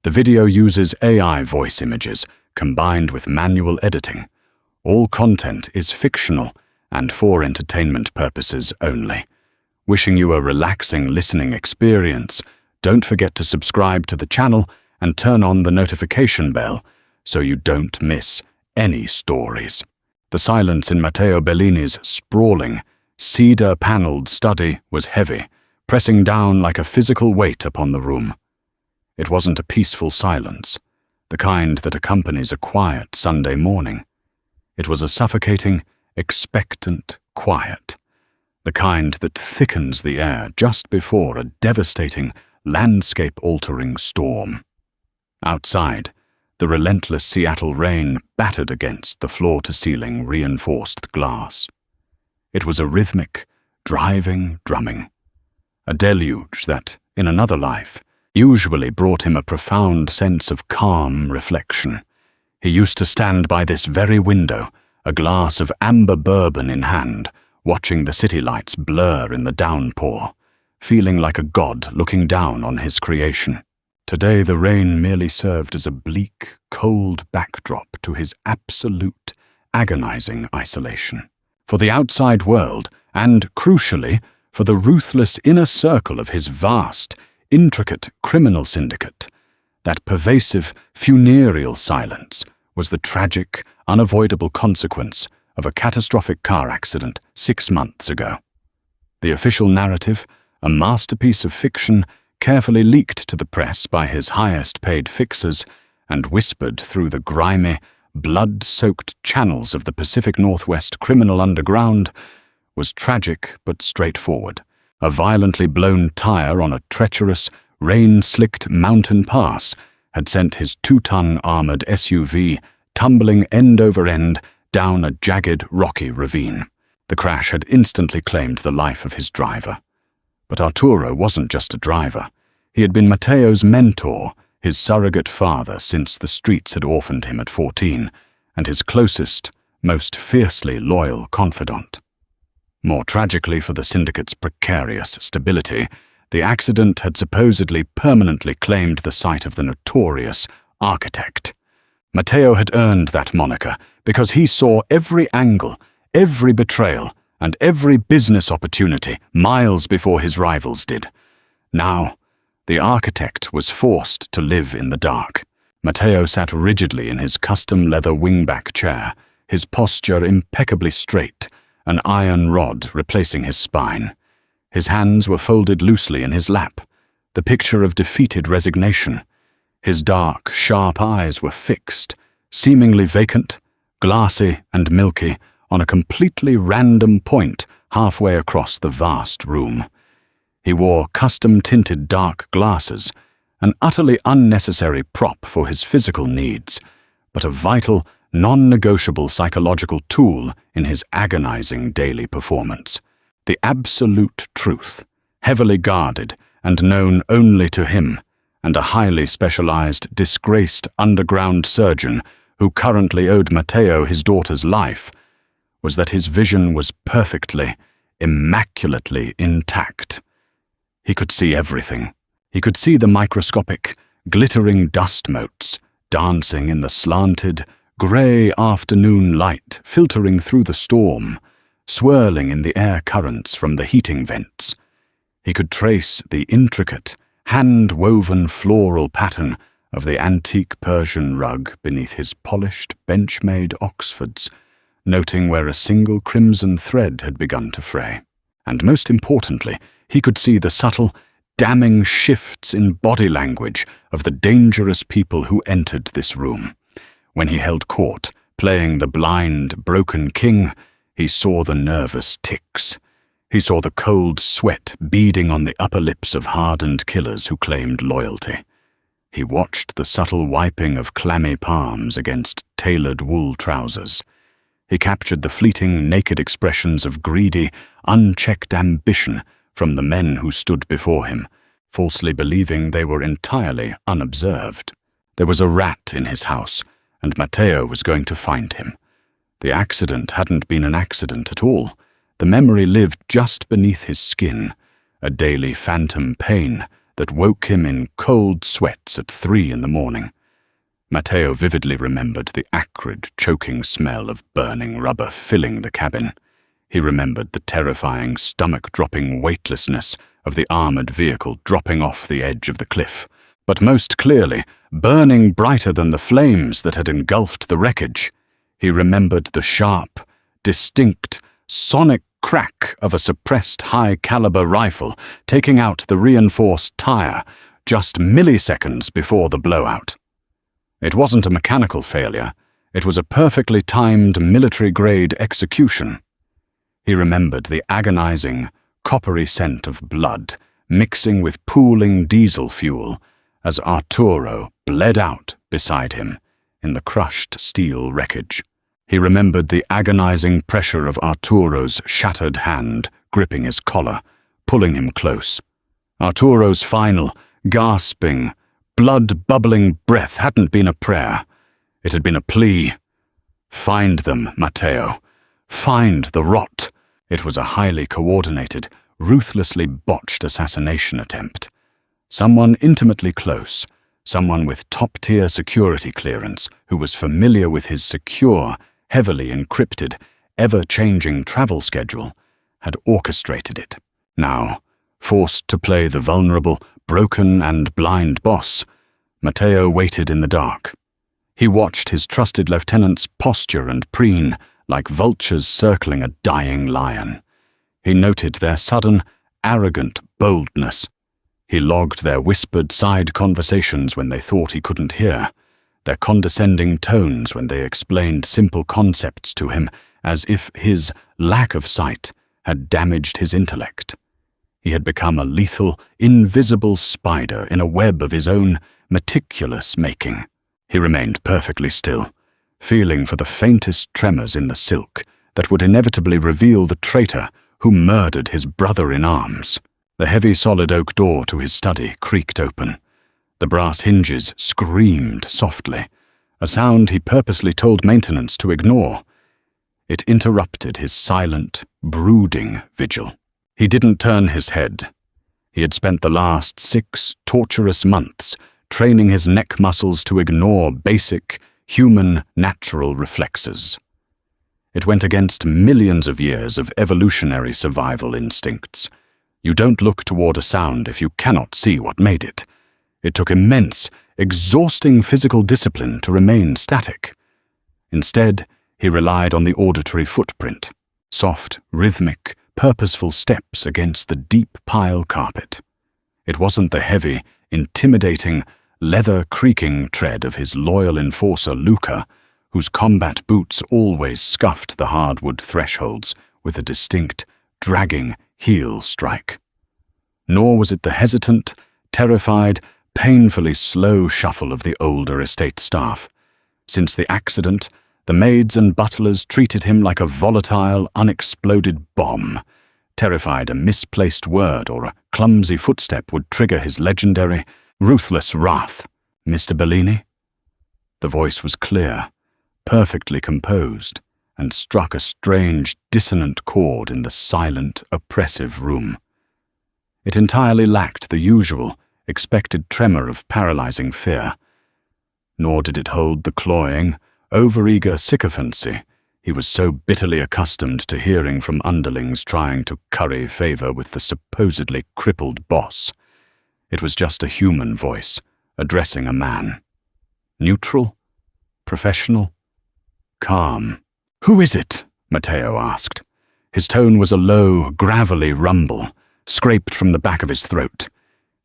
The video uses AI voice images combined with manual editing. All content is fictional and for entertainment purposes only. Wishing you a relaxing listening experience, don't forget to subscribe to the channel and turn on the notification bell so you don't miss any stories. The silence in Matteo Bellini's sprawling, cedar-paneled study was heavy, pressing down like a physical weight upon the room. It wasn't a peaceful silence, the kind that accompanies a quiet Sunday morning. It was a suffocating, expectant quiet, the kind that thickens the air just before a devastating, landscape-altering storm. Outside, the relentless Seattle rain battered against the floor-to-ceiling reinforced glass. It was a rhythmic, driving drumming, a deluge that, in another life, usually brought him a profound sense of calm reflection. He used to stand by this very window, a glass of amber bourbon in hand, watching the city lights blur in the downpour, feeling like a god looking down on his creation. Today the rain merely served as a bleak, cold backdrop to his absolute, agonizing isolation. For the outside world, and, crucially, for the ruthless inner circle of his vast, intricate criminal syndicate, that pervasive, funereal silence was the tragic, unavoidable consequence of a catastrophic car accident 6 months ago. The official narrative, a masterpiece of fiction carefully leaked to the press by his highest-paid fixers and whispered through the grimy, blood-soaked channels of the Pacific Northwest criminal underground, was tragic but straightforward. A violently blown tire on a treacherous, rain-slicked mountain pass had sent his 2-ton armored SUV tumbling end over end down a jagged, rocky ravine. The crash had instantly claimed the life of his driver. But Arturo wasn't just a driver. He had been Matteo's mentor, his surrogate father since the streets had orphaned him at 14, and his closest, most fiercely loyal confidant. More tragically for the syndicate's precarious stability, the accident had supposedly permanently claimed the site of the notorious architect. Matteo had earned that moniker because he saw every angle, every betrayal, and every business opportunity miles before his rivals did. Now, the architect was forced to live in the dark. Matteo sat rigidly in his custom leather wingback chair, his posture impeccably straight, an iron rod replacing his spine. His hands were folded loosely in his lap, the picture of defeated resignation. His dark, sharp eyes were fixed, seemingly vacant, glassy and milky, on a completely random point halfway across the vast room. He wore custom-tinted dark glasses, an utterly unnecessary prop for his physical needs, but a vital, non-negotiable psychological tool in his agonizing daily performance. The absolute truth, heavily guarded and known only to him, and a highly specialized, disgraced underground surgeon who currently owed Matteo his daughter's life, was that his vision was perfectly, immaculately intact. He could see everything. He could see the microscopic, glittering dust motes dancing in the slanted, grey afternoon light filtering through the storm, swirling in the air currents from the heating vents. He could trace the intricate, hand-woven floral pattern of the antique Persian rug beneath his polished, bench-made Oxfords, noting where a single crimson thread had begun to fray. And most importantly, he could see the subtle, damning shifts in body language of the dangerous people who entered this room. When he held court, playing the blind, broken king, he saw the nervous tics. He saw the cold sweat beading on the upper lips of hardened killers who claimed loyalty. He watched the subtle wiping of clammy palms against tailored wool trousers. He captured the fleeting, naked expressions of greedy, unchecked ambition from the men who stood before him, falsely believing they were entirely unobserved. There was a rat in his house, and Matteo was going to find him. The accident hadn't been an accident at all. The memory lived just beneath his skin, a daily phantom pain that woke him in cold sweats at 3 in the morning. Matteo vividly remembered the acrid, choking smell of burning rubber filling the cabin. He remembered the terrifying, stomach-dropping weightlessness of the armored vehicle dropping off the edge of the cliff. But most clearly, burning brighter than the flames that had engulfed the wreckage, he remembered the sharp, distinct, sonic crack of a suppressed high-caliber rifle taking out the reinforced tire just milliseconds before the blowout. It wasn't a mechanical failure. It was a perfectly timed military-grade execution. He remembered the agonizing, coppery scent of blood mixing with pooling diesel fuel as Arturo bled out beside him in the crushed steel wreckage. He remembered the agonizing pressure of Arturo's shattered hand gripping his collar, pulling him close. Arturo's final, gasping, blood-bubbling breath hadn't been a prayer. It had been a plea. Find them, Matteo. Find the rot. It was a highly coordinated, ruthlessly botched assassination attempt. Someone intimately close, someone with top-tier security clearance who was familiar with his secure, heavily encrypted, ever-changing travel schedule, had orchestrated it. Now, forced to play the vulnerable, broken and blind boss, Matteo waited in the dark. He watched his trusted lieutenants posture and preen like vultures circling a dying lion. He noted their sudden, arrogant boldness. He logged their whispered side conversations when they thought he couldn't hear, their condescending tones when they explained simple concepts to him as if his lack of sight had damaged his intellect. He had become a lethal, invisible spider in a web of his own meticulous making. He remained perfectly still, feeling for the faintest tremors in the silk that would inevitably reveal the traitor who murdered his brother-in-arms. The heavy solid oak door to his study creaked open. The brass hinges screamed softly, a sound he purposely told maintenance to ignore. It interrupted his silent, brooding vigil. He didn't turn his head. He had spent the last 6 torturous months training his neck muscles to ignore basic, human, natural reflexes. It went against millions of years of evolutionary survival instincts. You don't look toward a sound if you cannot see what made it. It took immense, exhausting physical discipline to remain static. Instead, he relied on the auditory footprint, soft, rhythmic, purposeful steps against the deep pile carpet. It wasn't the heavy, intimidating, leather-creaking tread of his loyal enforcer Luca, whose combat boots always scuffed the hardwood thresholds with a distinct, dragging heel strike. Nor was it the hesitant, terrified, painfully slow shuffle of the older estate staff. Since the accident, the maids and butlers treated him like a volatile, unexploded bomb, terrified a misplaced word or a clumsy footstep would trigger his legendary, ruthless wrath. "Mr. Bellini?" The voice was clear, perfectly composed, and struck a strange, dissonant chord in the silent, oppressive room. It entirely lacked the usual, expected tremor of paralyzing fear. Nor did it hold the cloying, overeager sycophancy he was so bitterly accustomed to hearing from underlings trying to curry favor with the supposedly crippled boss. It was just a human voice, addressing a man. Neutral? Professional? Calm. "Who is it?" Matteo asked. His tone was a low, gravelly rumble, scraped from the back of his throat.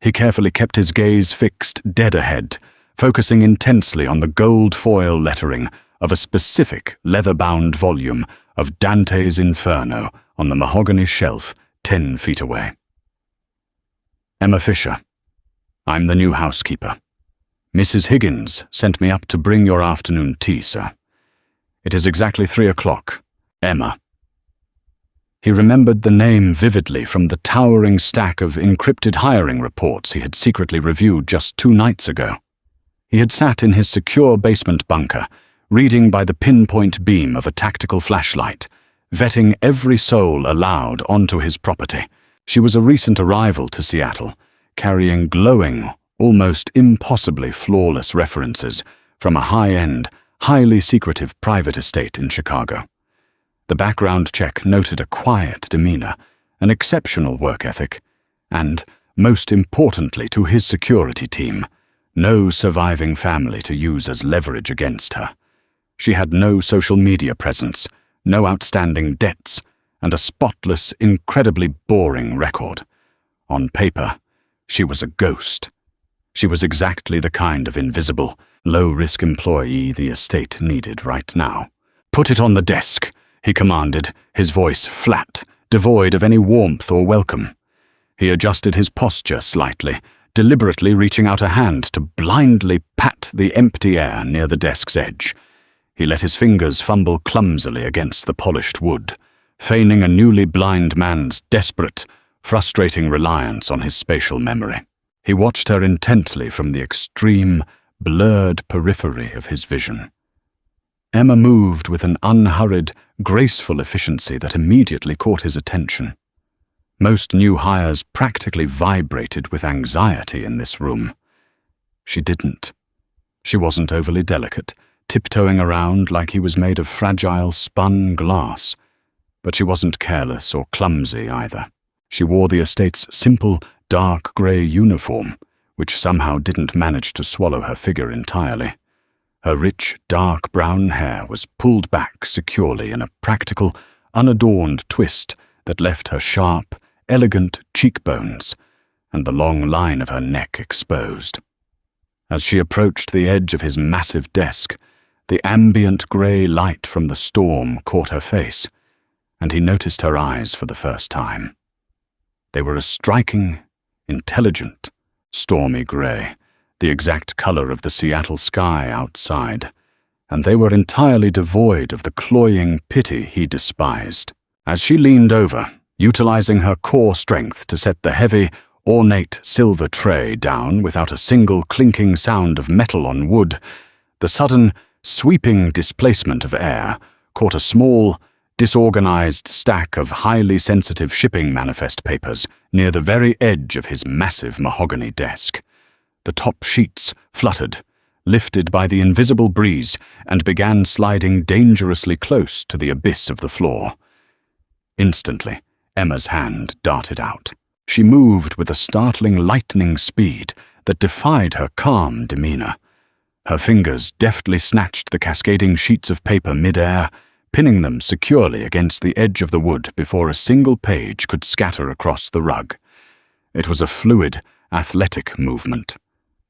He carefully kept his gaze fixed dead ahead, focusing intensely on the gold foil lettering of a specific leather-bound volume of Dante's Inferno on the mahogany shelf 10 feet away. "Emma Fisher. I'm the new housekeeper. Mrs. Higgins sent me up to bring your afternoon tea, sir. It is exactly 3 o'clock. Emma." He remembered the name vividly from the towering stack of encrypted hiring reports he had secretly reviewed just 2 nights ago. He had sat in his secure basement bunker, reading by the pinpoint beam of a tactical flashlight, vetting every soul allowed onto his property. She was a recent arrival to Seattle, carrying glowing, almost impossibly flawless references from a high-end, highly secretive private estate in Chicago. The background check noted a quiet demeanor, an exceptional work ethic, and, most importantly to his security team, no surviving family to use as leverage against her. She had no social media presence, no outstanding debts, and a spotless, incredibly boring record. On paper, she was a ghost. She was exactly the kind of invisible, low-risk employee the estate needed right now. "Put it on the desk," he commanded, his voice flat, devoid of any warmth or welcome. He adjusted his posture slightly, deliberately reaching out a hand to blindly pat the empty air near the desk's edge. He let his fingers fumble clumsily against the polished wood, feigning a newly blind man's desperate, frustrating reliance on his spatial memory. He watched her intently from the extreme, blurred periphery of his vision. Emma moved with an unhurried, graceful efficiency that immediately caught his attention. Most new hires practically vibrated with anxiety in this room. She didn't. She wasn't overly delicate, tiptoeing around like he was made of fragile spun glass. But she wasn't careless or clumsy either. She wore the estate's simple, dark grey uniform, which somehow didn't manage to swallow her figure entirely. Her rich, dark brown hair was pulled back securely in a practical, unadorned twist that left her sharp, elegant cheekbones and the long line of her neck exposed. As she approached the edge of his massive desk, the ambient grey light from the storm caught her face, and he noticed her eyes for the first time. They were a striking, intelligent, stormy grey, the exact color of the Seattle sky outside, and they were entirely devoid of the cloying pity he despised. As she leaned over, utilizing her core strength to set the heavy, ornate silver tray down without a single clinking sound of metal on wood, the sudden, sweeping displacement of air caught a small, disorganized stack of highly sensitive shipping manifest papers near the very edge of his massive mahogany desk. The top sheets fluttered, lifted by the invisible breeze, and began sliding dangerously close to the abyss of the floor. Instantly, Emma's hand darted out. She moved with a startling lightning speed that defied her calm demeanor. Her fingers deftly snatched the cascading sheets of paper mid-air, pinning them securely against the edge of the wood before a single page could scatter across the rug. It was a fluid, athletic movement,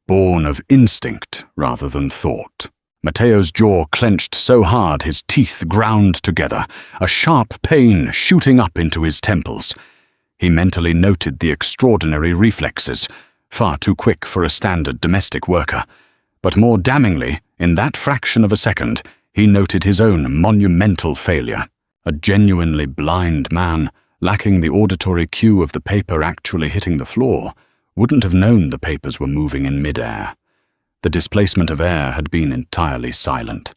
born of instinct rather than thought. Matteo's jaw clenched so hard his teeth ground together, a sharp pain shooting up into his temples. He mentally noted the extraordinary reflexes, far too quick for a standard domestic worker. But more damningly, in that fraction of a second, he noted his own monumental failure. A genuinely blind man, lacking the auditory cue of the paper actually hitting the floor, wouldn't have known the papers were moving in mid-air. The displacement of air had been entirely silent.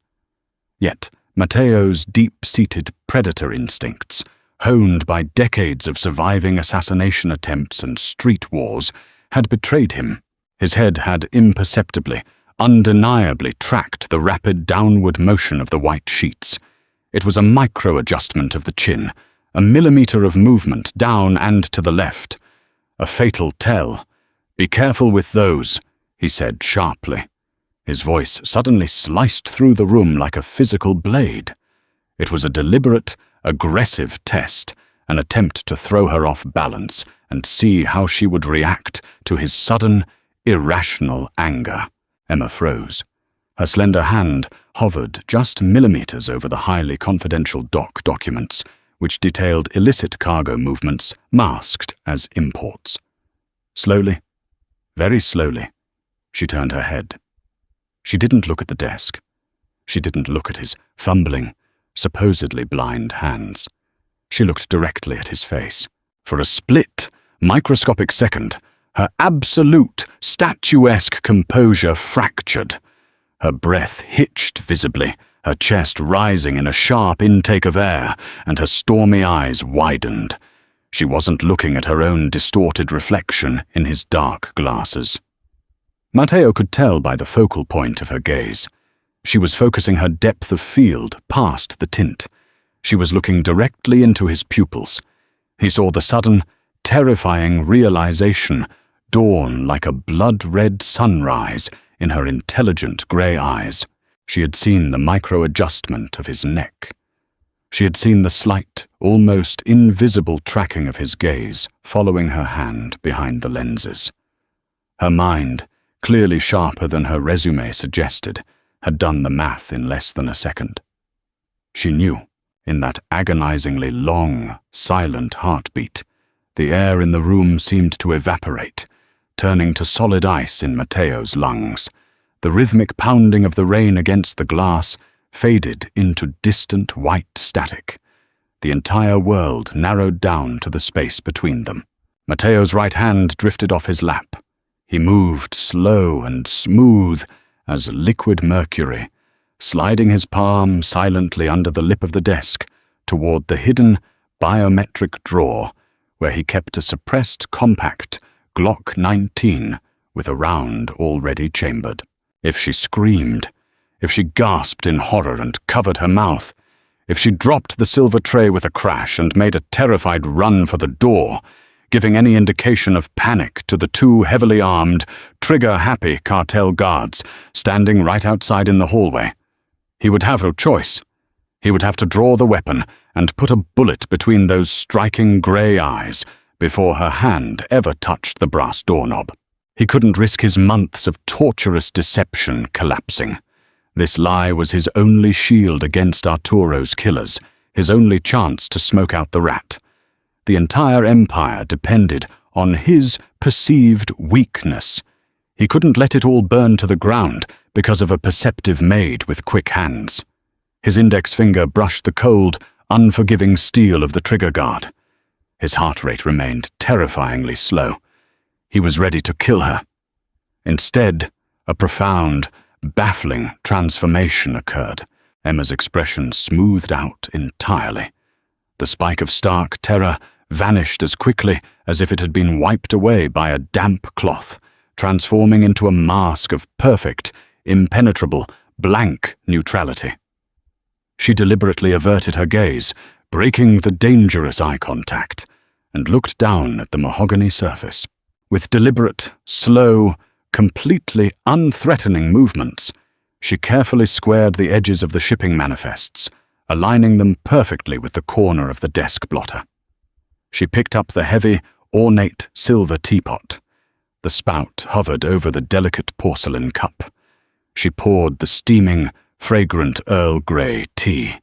Yet, Matteo's deep-seated predator instincts, honed by decades of surviving assassination attempts and street wars, had betrayed him. His head had imperceptibly, undeniably tracked the rapid downward motion of the white sheets. It was a micro-adjustment of the chin, a millimeter of movement down and to the left. A fatal tell. "Be careful with those," he said sharply. His voice suddenly sliced through the room like a physical blade. It was a deliberate, aggressive test, an attempt to throw her off balance and see how she would react to his sudden, irrational anger. Emma froze. Her slender hand hovered just millimeters over the highly confidential dock documents, which detailed illicit cargo movements masked as imports. Slowly, very slowly, she turned her head. She didn't look at the desk. She didn't look at his fumbling, supposedly blind hands. She looked directly at his face. For a split, microscopic second, her absolute, statuesque composure fractured. Her breath hitched visibly, her chest rising in a sharp intake of air, and her stormy eyes widened. She wasn't looking at her own distorted reflection in his dark glasses. Matteo could tell by the focal point of her gaze. She was focusing her depth of field past the tint. She was looking directly into his pupils. He saw the sudden, terrifying realization dawn like a blood-red sunrise in her intelligent grey eyes. She had seen the micro-adjustment of his neck. She had seen the slight, almost invisible tracking of his gaze following her hand behind the lenses. Her mind, clearly sharper than her resume suggested, had done the math in less than a second. She knew, in that agonizingly long, silent heartbeat, the air in the room seemed to evaporate, turning to solid ice in Matteo's lungs. The rhythmic pounding of the rain against the glass faded into distant white static. The entire world narrowed down to the space between them. Matteo's right hand drifted off his lap. He moved slow and smooth as liquid mercury, sliding his palm silently under the lip of the desk toward the hidden biometric drawer where he kept a suppressed compact Glock 19 with a round already chambered. If she screamed, if she gasped in horror and covered her mouth, if she dropped the silver tray with a crash and made a terrified run for the door, giving any indication of panic to the two heavily armed, trigger-happy cartel guards standing right outside in the hallway, he would have no choice. He would have to draw the weapon and put a bullet between those striking grey eyes before her hand ever touched the brass doorknob. He couldn't risk his months of torturous deception collapsing. This lie was his only shield against Arturo's killers, his only chance to smoke out the rat. The entire empire depended on his perceived weakness. He couldn't let it all burn to the ground because of a perceptive maid with quick hands. His index finger brushed the cold, unforgiving steel of the trigger guard. His heart rate remained terrifyingly slow. He was ready to kill her. Instead, a profound, baffling transformation occurred. Emma's expression smoothed out entirely. The spike of stark terror vanished as quickly as if it had been wiped away by a damp cloth, transforming into a mask of perfect, impenetrable, blank neutrality. She deliberately averted her gaze, breaking the dangerous eye contact, and looked down at the mahogany surface. With deliberate, slow, completely unthreatening movements, she carefully squared the edges of the shipping manifests, aligning them perfectly with the corner of the desk blotter. She picked up the heavy, ornate silver teapot. The spout hovered over the delicate porcelain cup. She poured the steaming, fragrant Earl Grey tea.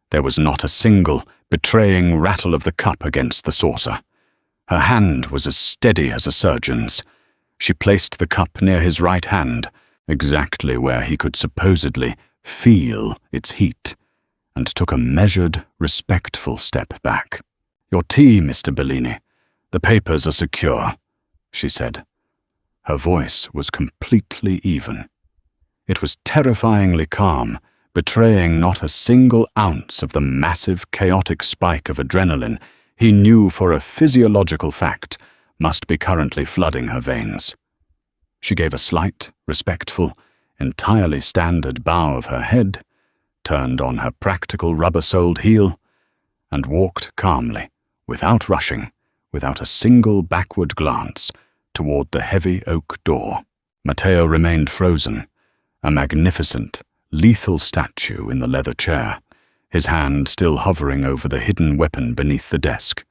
There was not a single, betraying rattle of the cup against the saucer. Her hand was as steady as a surgeon's. She placed the cup near his right hand, exactly where he could supposedly feel its heat, and took a measured, respectful step back. "Your tea, Mr. Bellini. The papers are secure," she said. Her voice was completely even. It was terrifyingly calm, betraying not a single ounce of the massive, chaotic spike of adrenaline he knew for a physiological fact must be currently flooding her veins. She gave a slight, respectful, entirely standard bow of her head, turned on her practical rubber-soled heel, and walked calmly, without rushing, without a single backward glance, toward the heavy oak door. Matteo remained frozen, a magnificent, lethal statue in the leather chair, his hand still hovering over the hidden weapon beneath the desk.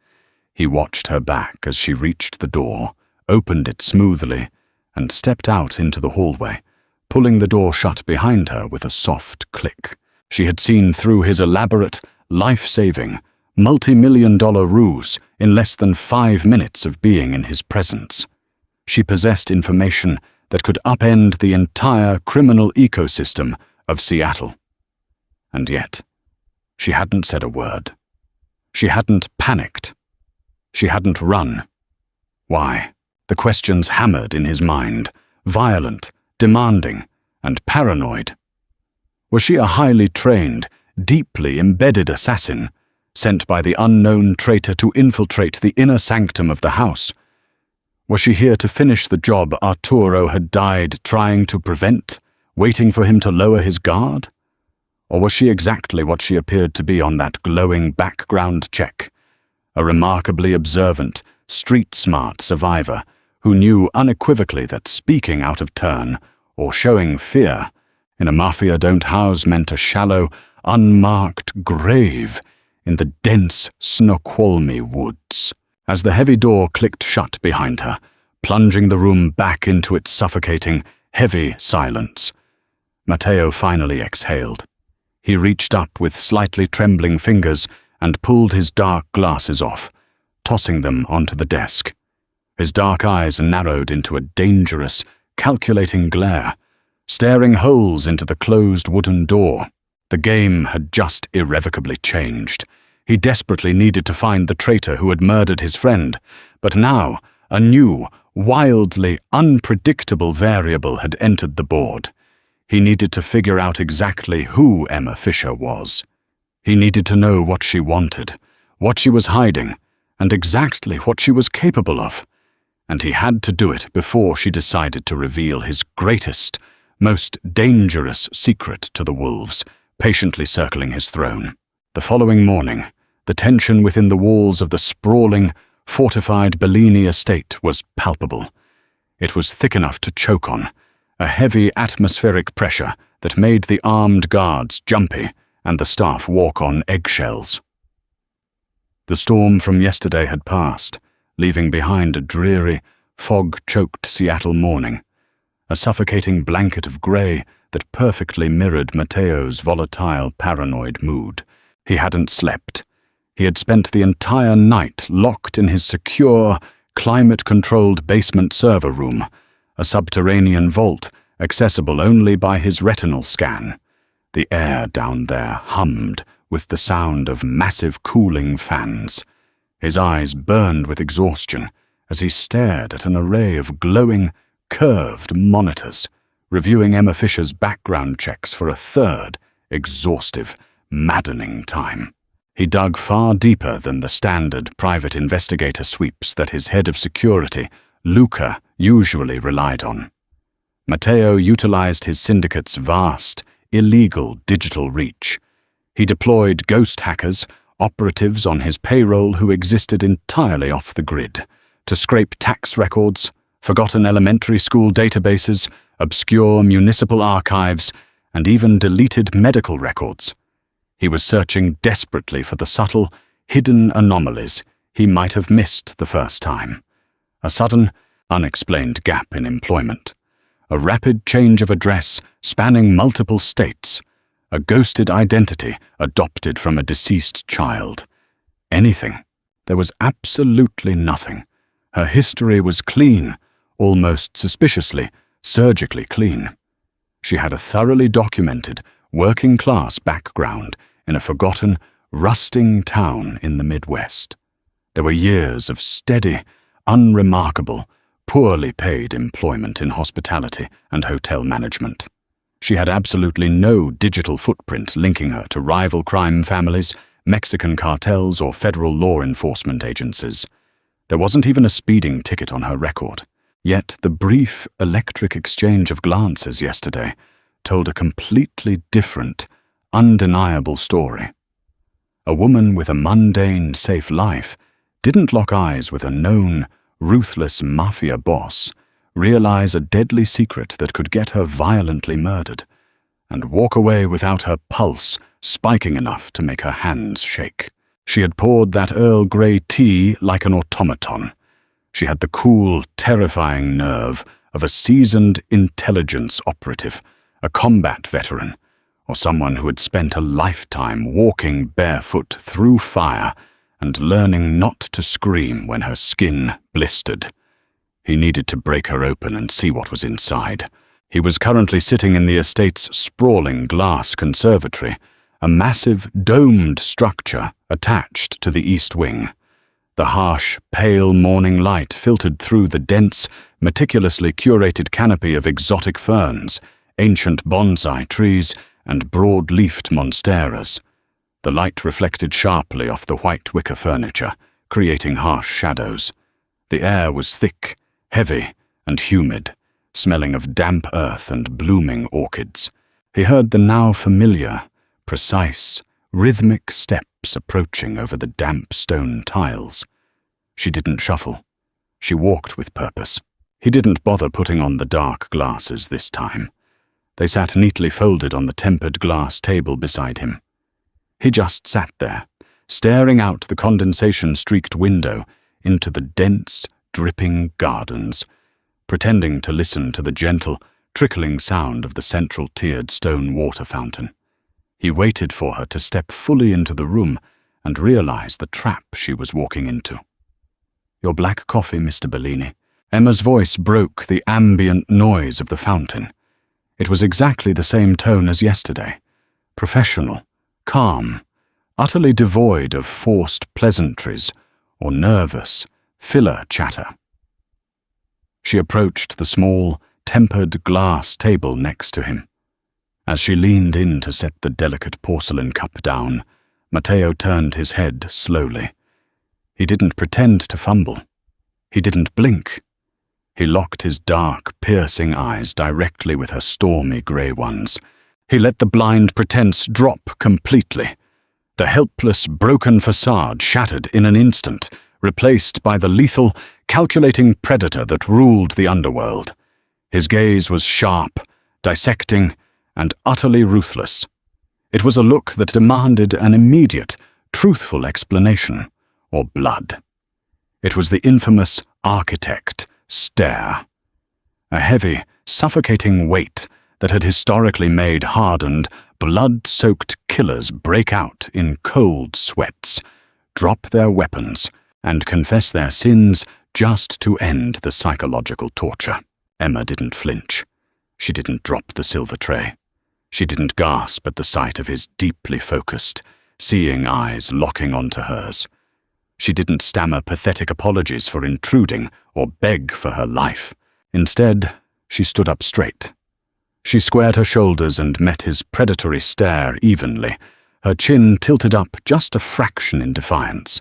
He watched her back as she reached the door, opened it smoothly, and stepped out into the hallway, pulling the door shut behind her with a soft click. She had seen through his elaborate, life-saving, multi-million-dollar ruse in less than 5 minutes of being in his presence. She possessed information that could upend the entire criminal ecosystem of Seattle. And yet, she hadn't said a word. She hadn't panicked. She hadn't run. Why? The questions hammered in his mind, violent, demanding, and paranoid. Was she a highly trained, deeply embedded assassin, sent by the unknown traitor to infiltrate the inner sanctum of the house. Was she here to finish the job Arturo had died trying to prevent, waiting for him to lower his guard? Or was she exactly what she appeared to be on that glowing background check? A remarkably observant, street-smart survivor who knew unequivocally that speaking out of turn or showing fear in a Mafia don't house meant a shallow, unmarked grave in the dense Snoqualmie woods. As the heavy door clicked shut behind her, plunging the room back into its suffocating, heavy silence, Mateo finally exhaled. He reached up with slightly trembling fingers and pulled his dark glasses off, tossing them onto the desk. His dark eyes narrowed into a dangerous, calculating glare, staring holes into the closed wooden door. The game had just irrevocably changed. He desperately needed to find the traitor who had murdered his friend, but now a new, wildly unpredictable variable had entered the board. He needed to figure out exactly who Emma Fisher was. He needed to know what she wanted, what she was hiding, and exactly what she was capable of. And he had to do it before she decided to reveal his greatest, most dangerous secret to the wolves, patiently circling his throne. The following morning, the tension within the walls of the sprawling, fortified Bellini estate was palpable. It was thick enough to choke on, a heavy atmospheric pressure that made the armed guards jumpy and the staff walk on eggshells. The storm from yesterday had passed, leaving behind a dreary, fog-choked Seattle morning, a suffocating blanket of grey that perfectly mirrored Mateo's volatile, paranoid mood. He hadn't slept. He had spent the entire night locked in his secure, climate-controlled basement server room, a subterranean vault accessible only by his retinal scan. The air down there hummed with the sound of massive cooling fans. His eyes burned with exhaustion as he stared at an array of glowing, curved monitors, reviewing Emma Fisher's background checks for a third, exhaustive, maddening time. He dug far deeper than the standard private investigator sweeps that his head of security, Luca, usually relied on. Mateo utilized his syndicate's vast, illegal digital reach. He deployed ghost hackers, operatives on his payroll who existed entirely off the grid, to scrape tax records, forgotten elementary school databases, obscure municipal archives, and even deleted medical records. He was searching desperately for the subtle, hidden anomalies he might have missed the first time. A sudden, unexplained gap in employment. A rapid change of address spanning multiple states. A ghosted identity adopted from a deceased child. Anything. There was absolutely nothing. Her history was clean, almost suspiciously, surgically clean. She had a thoroughly documented, working-class background in a forgotten, rusting town in the Midwest. There were years of steady, unremarkable, poorly paid employment in hospitality and hotel management. She had absolutely no digital footprint linking her to rival crime families, Mexican cartels, or federal law enforcement agencies. There wasn't even a speeding ticket on her record. Yet the brief, electric exchange of glances yesterday told a completely different, undeniable story. A woman with a mundane, safe life didn't lock eyes with a known, ruthless Mafia boss, realize a deadly secret that could get her violently murdered, and walk away without her pulse spiking enough to make her hands shake. She had poured that Earl Grey tea like an automaton. She had the cool, terrifying nerve of a seasoned intelligence operative, a combat veteran, or someone who had spent a lifetime walking barefoot through fire and learning not to scream when her skin blistered. He needed to break her open and see what was inside. He was currently sitting in the estate's sprawling glass conservatory, a massive, domed structure attached to the east wing. The harsh, pale morning light filtered through the dense, meticulously curated canopy of exotic ferns, ancient bonsai trees, and broad-leafed monsteras. The light reflected sharply off the white wicker furniture, creating harsh shadows. The air was thick, heavy, and humid, smelling of damp earth and blooming orchids. He heard the now familiar, precise, rhythmic steps approaching over the damp stone tiles. She didn't shuffle. She walked with purpose. He didn't bother putting on the dark glasses this time. They sat neatly folded on the tempered glass table beside him. He just sat there, staring out the condensation-streaked window into the dense, dripping gardens, pretending to listen to the gentle, trickling sound of the central tiered stone water fountain. He waited for her to step fully into the room and realize the trap she was walking into. "Your black coffee, Mr. Bellini." Emma's voice broke the ambient noise of the fountain. It was exactly the same tone as yesterday. Professional, calm, utterly devoid of forced pleasantries or nervous, filler chatter. She approached the small, tempered glass table next to him. As she leaned in to set the delicate porcelain cup down, Matteo turned his head slowly. He didn't pretend to fumble. He didn't blink. He locked his dark, piercing eyes directly with her stormy grey ones. He let the blind pretense drop completely. The helpless, broken facade shattered in an instant, replaced by the lethal, calculating predator that ruled the underworld. His gaze was sharp, dissecting, and utterly ruthless. It was a look that demanded an immediate, truthful explanation, or blood. It was the infamous architect stare. A heavy, suffocating weight that had historically made hardened, blood-soaked killers break out in cold sweats, drop their weapons, and confess their sins just to end the psychological torture. Emma didn't flinch. She didn't drop the silver tray. She didn't gasp at the sight of his deeply focused, seeing eyes locking onto hers. She didn't stammer pathetic apologies for intruding or beg for her life. Instead, she stood up straight. She squared her shoulders and met his predatory stare evenly, her chin tilted up just a fraction in defiance.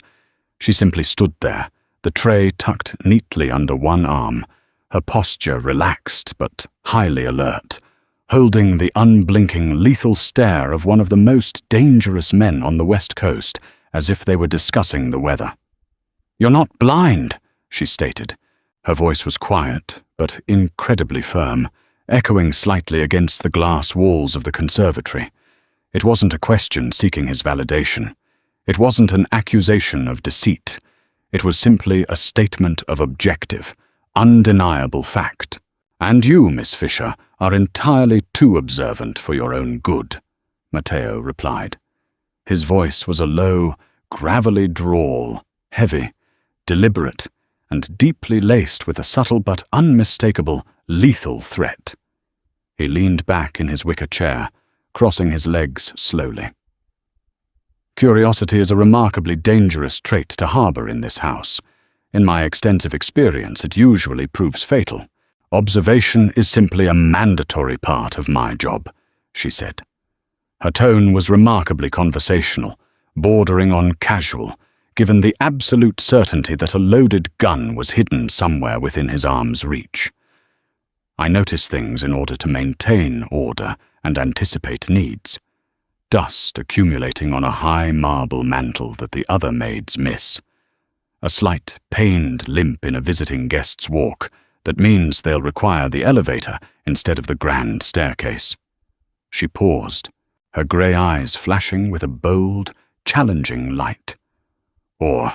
She simply stood there, the tray tucked neatly under one arm, her posture relaxed but highly alert, holding the unblinking, lethal stare of one of the most dangerous men on the West Coast, as if they were discussing the weather. "You're not blind," she stated. Her voice was quiet, but incredibly firm, echoing slightly against the glass walls of the conservatory. It wasn't a question seeking his validation. It wasn't an accusation of deceit. It was simply a statement of objective, undeniable fact. "And you, Miss Fisher, are entirely too observant for your own good," Matteo replied. His voice was a low, gravelly drawl, heavy, deliberate, and deeply laced with a subtle but unmistakable, lethal threat. He leaned back in his wicker chair, crossing his legs slowly. Curiosity is a remarkably dangerous trait to harbor in this house. In my extensive experience, it usually proves fatal. "Observation is simply a mandatory part of my job," she said. Her tone was remarkably conversational, bordering on casual, given the absolute certainty that a loaded gun was hidden somewhere within his arm's reach. "I notice things in order to maintain order and anticipate needs. Dust accumulating on a high marble mantel that the other maids miss. A slight, pained limp in a visiting guest's walk that means they'll require the elevator instead of the grand staircase." She paused, her grey eyes flashing with a bold, challenging light. Or,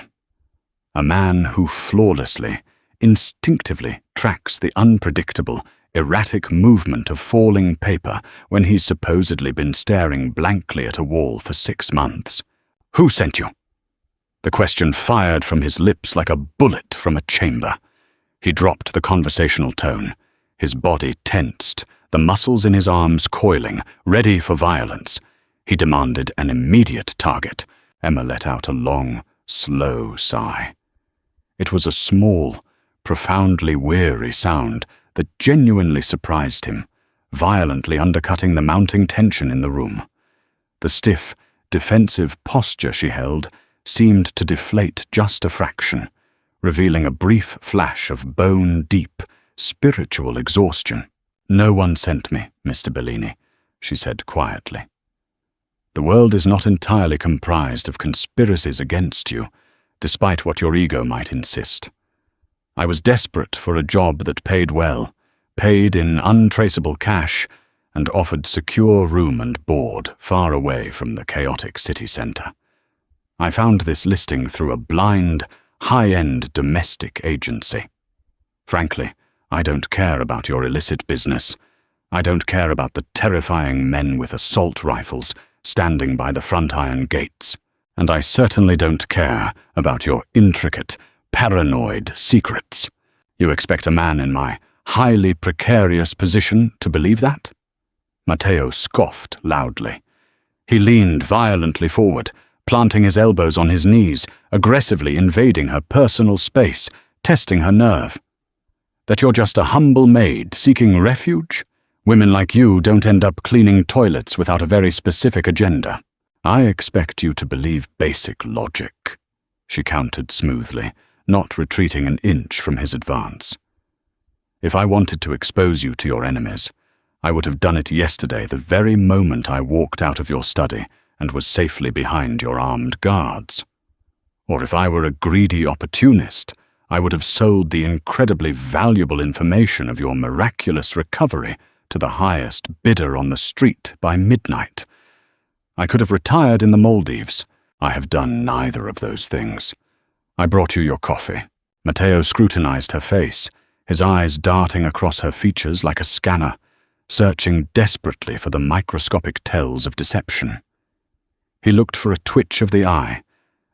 a man who flawlessly, instinctively tracks the unpredictable, erratic movement of falling paper when he's supposedly been staring blankly at a wall for 6 months. "Who sent you?" The question fired from his lips like a bullet from a chamber. He dropped the conversational tone, his body tensed, the muscles in his arms coiling, ready for violence. He demanded an immediate target. Emma let out a long, slow sigh. It was a small, profoundly weary sound that genuinely surprised him, violently undercutting the mounting tension in the room. The stiff, defensive posture she held seemed to deflate just a fraction, revealing a brief flash of bone-deep, spiritual exhaustion. "No one sent me, Mr. Bellini," she said quietly. "The world is not entirely comprised of conspiracies against you, despite what your ego might insist. I was desperate for a job that paid well, paid in untraceable cash, and offered secure room and board far away from the chaotic city center. I found this listing through a blind, high-end domestic agency. Frankly, I don't care about your illicit business. I don't care about the terrifying men with assault rifles standing by the front iron gates. And I certainly don't care about your intricate, paranoid secrets. You expect a man in my highly precarious position to believe that?" Matteo scoffed loudly. He leaned violently forward, planting his elbows on his knees, aggressively invading her personal space, testing her nerve. "That you're just a humble maid seeking refuge? Women like you don't end up cleaning toilets without a very specific agenda. I expect you to believe basic logic," she countered smoothly, not retreating an inch from his advance. "If I wanted to expose you to your enemies, I would have done it yesterday, the very moment I walked out of your study and was safely behind your armed guards. Or if I were a greedy opportunist, I would have sold the incredibly valuable information of your miraculous recovery to the highest bidder on the street by midnight. I could have retired in the Maldives. I have done neither of those things. I brought you your coffee." Matteo scrutinized her face, his eyes darting across her features like a scanner, searching desperately for the microscopic tells of deception. He looked for a twitch of the eye,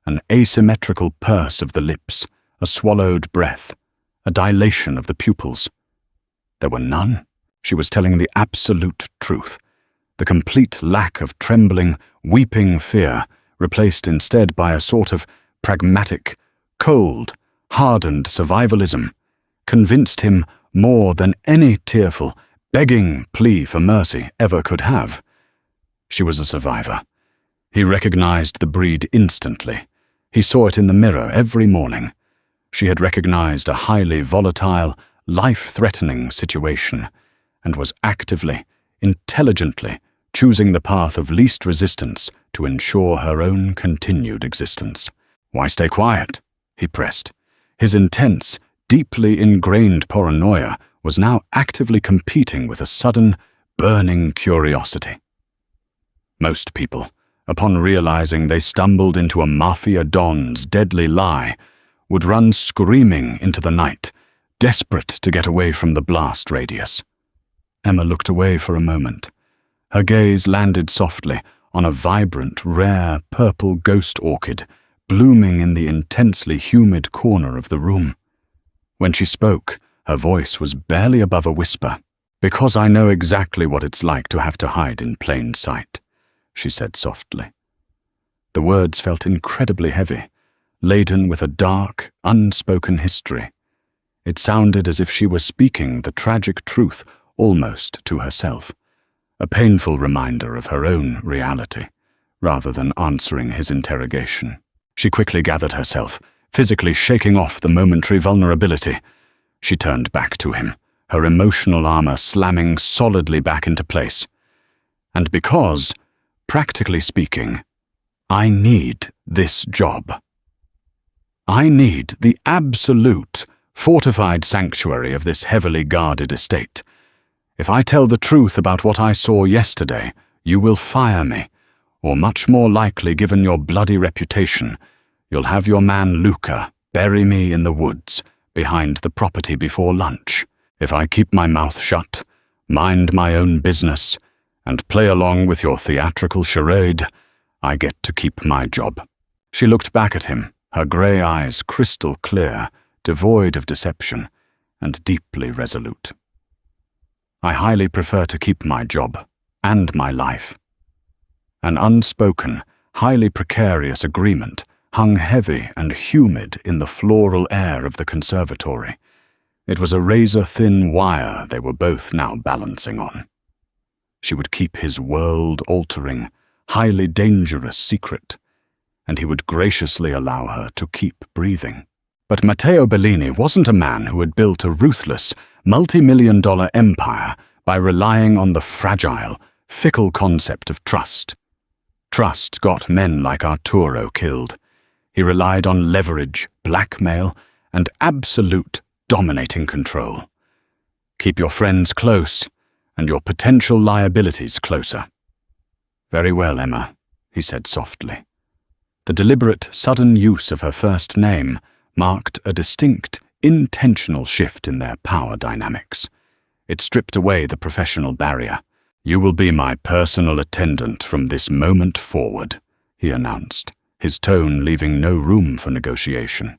an asymmetrical purse of the lips, a swallowed breath, a dilation of the pupils. There were none. She was telling the absolute truth. The complete lack of trembling, weeping fear, replaced instead by a sort of pragmatic, cold, hardened survivalism, convinced him more than any tearful, begging plea for mercy ever could have. She was a survivor. He recognized the breed instantly. He saw it in the mirror every morning. She had recognized a highly volatile, life-threatening situation, and was actively, intelligently, choosing the path of least resistance to ensure her own continued existence. "Why stay quiet?" he pressed. His intense, deeply ingrained paranoia was now actively competing with a sudden, burning curiosity. Most people, upon realizing they stumbled into a Mafia don's deadly lie, would run screaming into the night, desperate to get away from the blast radius. Emma looked away for a moment. Her gaze landed softly on a vibrant, rare purple ghost orchid blooming in the intensely humid corner of the room. When she spoke, her voice was barely above a whisper. "Because I know exactly what it's like to have to hide in plain sight," she said softly. The words felt incredibly heavy, laden with a dark, unspoken history. It sounded as if she were speaking the tragic truth almost to herself, a painful reminder of her own reality, rather than answering his interrogation. She quickly gathered herself, physically shaking off the momentary vulnerability. She turned back to him, her emotional armor slamming solidly back into place. "And because, practically speaking, I need this job. I need the absolute, fortified sanctuary of this heavily guarded estate. If I tell the truth about what I saw yesterday, you will fire me, or much more likely, given your bloody reputation, you'll have your man Luca bury me in the woods behind the property before lunch. If I keep my mouth shut, mind my own business, and play along with your theatrical charade, I get to keep my job." She looked back at him, her grey eyes crystal clear, devoid of deception, and deeply resolute. "I highly prefer to keep my job, and my life." An unspoken, highly precarious agreement hung heavy and humid in the floral air of the conservatory. It was a razor-thin wire they were both now balancing on. She would keep his world-altering, highly dangerous secret, and he would graciously allow her to keep breathing. But Matteo Bellini wasn't a man who had built a ruthless, multi-million-dollar empire by relying on the fragile, fickle concept of trust. Trust got men like Arturo killed. He relied on leverage, blackmail, and absolute dominating control. Keep your friends close, and your potential liabilities closer. Very well, Emma, he said softly. The deliberate, sudden use of her first name marked a distinct, intentional shift in their power dynamics. It stripped away the professional barrier. You will be my personal attendant from this moment forward, he announced, his tone leaving no room for negotiation.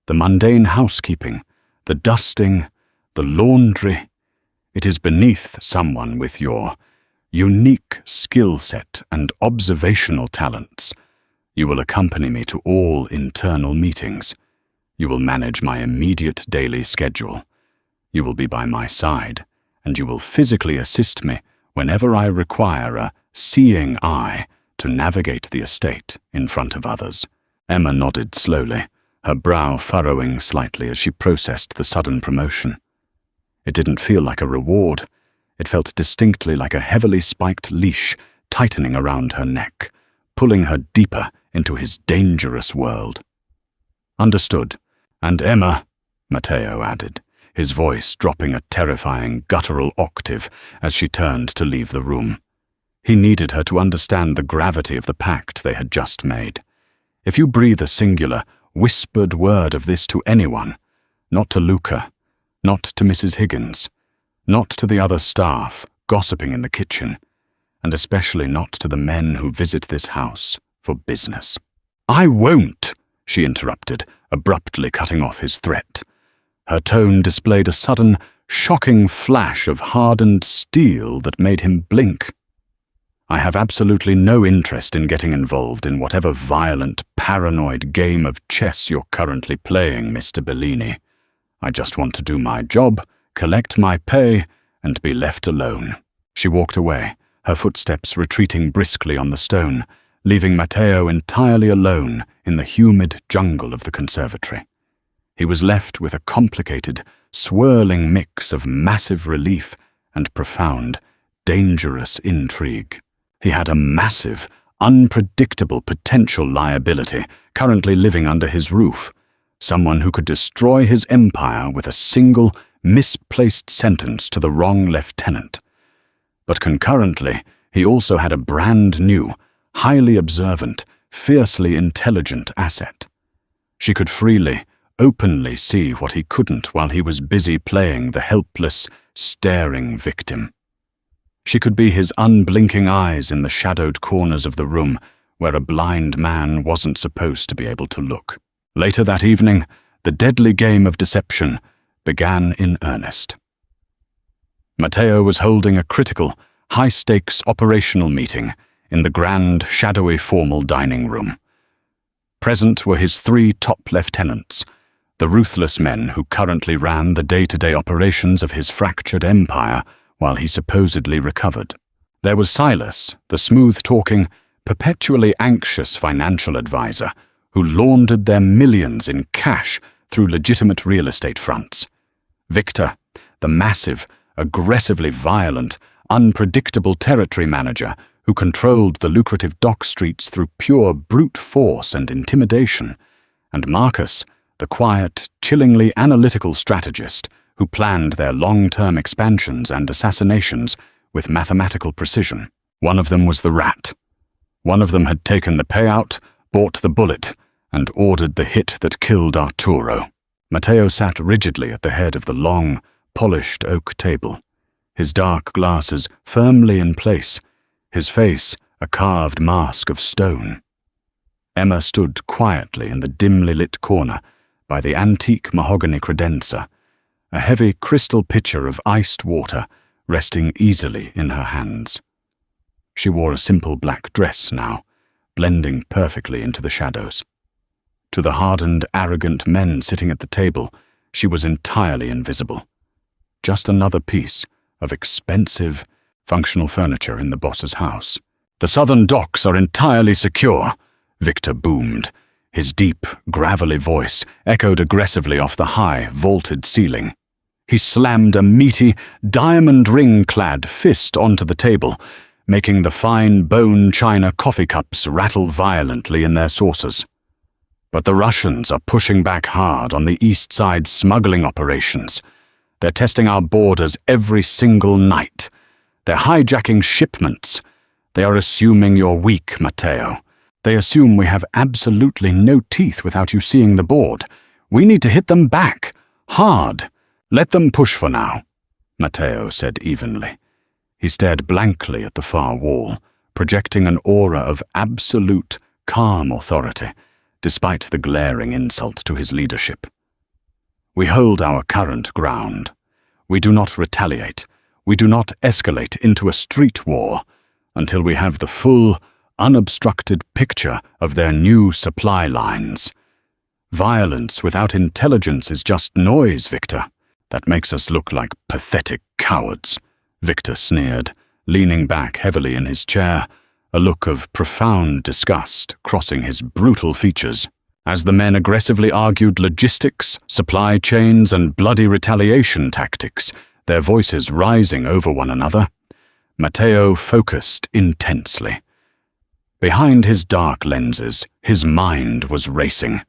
The mundane housekeeping, the dusting, the laundry, it is beneath someone with your unique skill set and observational talents. You will accompany me to all internal meetings. You will manage my immediate daily schedule. You will be by my side, and you will physically assist me whenever I require a seeing eye to navigate the estate in front of others. Emma nodded slowly, her brow furrowing slightly as she processed the sudden promotion. It didn't feel like a reward. It felt distinctly like a heavily spiked leash tightening around her neck, pulling her deeper into his dangerous world. Understood. And Emma, Matteo added, his voice dropping a terrifying guttural octave as she turned to leave the room. He needed her to understand the gravity of the pact they had just made. If you breathe a singular, whispered word of this to anyone, not to Luca, not to Mrs. Higgins, not to the other staff gossiping in the kitchen, and especially not to the men who visit this house for business. I won't, she interrupted, abruptly cutting off his threat. Her tone displayed a sudden, shocking flash of hardened steel that made him blink. I have absolutely no interest in getting involved in whatever violent, paranoid game of chess you're currently playing, Mr. Bellini. I just want to do my job, collect my pay, and be left alone. She walked away, her footsteps retreating briskly on the stone, leaving Matteo entirely alone in the humid jungle of the conservatory. He was left with a complicated, swirling mix of massive relief and profound, dangerous intrigue. He had a massive, unpredictable potential liability currently living under his roof, someone who could destroy his empire with a single, misplaced sentence to the wrong lieutenant. But concurrently, he also had a brand new, highly observant, fiercely intelligent asset. She could freely, openly see what he couldn't while he was busy playing the helpless, staring victim. She could be his unblinking eyes in the shadowed corners of the room where a blind man wasn't supposed to be able to look. Later that evening, the deadly game of deception began in earnest. Matteo was holding a critical, high-stakes operational meeting in the grand, shadowy formal dining room. Present were his 3 top lieutenants, the ruthless men who currently ran the day-to-day operations of his fractured empire while he supposedly recovered. There was Silas, the smooth-talking, perpetually anxious financial advisor who laundered their millions in cash through legitimate real estate fronts. Victor, the massive, aggressively violent, unpredictable territory manager who controlled the lucrative dock streets through pure brute force and intimidation, and Marcus, the quiet, chillingly analytical strategist who planned their long-term expansions and assassinations with mathematical precision. One of them was the rat. One of them had taken the payout, bought the bullet, and ordered the hit that killed Arturo. Matteo sat rigidly at the head of the long, polished oak table, his dark glasses firmly in place, his face a carved mask of stone. Emma stood quietly in the dimly lit corner by the antique mahogany credenza, a heavy crystal pitcher of iced water resting easily in her hands. She wore a simple black dress now, blending perfectly into the shadows. To the hardened, arrogant men sitting at the table, she was entirely invisible. Just another piece of expensive, functional furniture in the boss's house. "The southern docks are entirely secure," Victor boomed. His deep, gravelly voice echoed aggressively off the high, vaulted ceiling. He slammed a meaty, diamond ring-clad fist onto the table, making the fine bone china coffee cups rattle violently in their saucers. "But the Russians are pushing back hard on the East Side smuggling operations. They're testing our borders every single night. They're hijacking shipments. They are assuming you're weak, Matteo. They assume we have absolutely no teeth without you seeing the board. We need to hit them back. Hard. Let them push for now," Matteo said evenly. He stared blankly at the far wall, projecting an aura of absolute, calm authority, despite the glaring insult to his leadership. "We hold our current ground. We do not retaliate. We do not escalate into a street war until we have the full, unobstructed picture of their new supply lines. Violence without intelligence is just noise, Victor. That makes us look like pathetic cowards," Victor sneered, leaning back heavily in his chair, a look of profound disgust crossing his brutal features. As the men aggressively argued logistics, supply chains, and bloody retaliation tactics, their voices rising over one another, Matteo focused intensely. Behind his dark lenses, his mind was racing.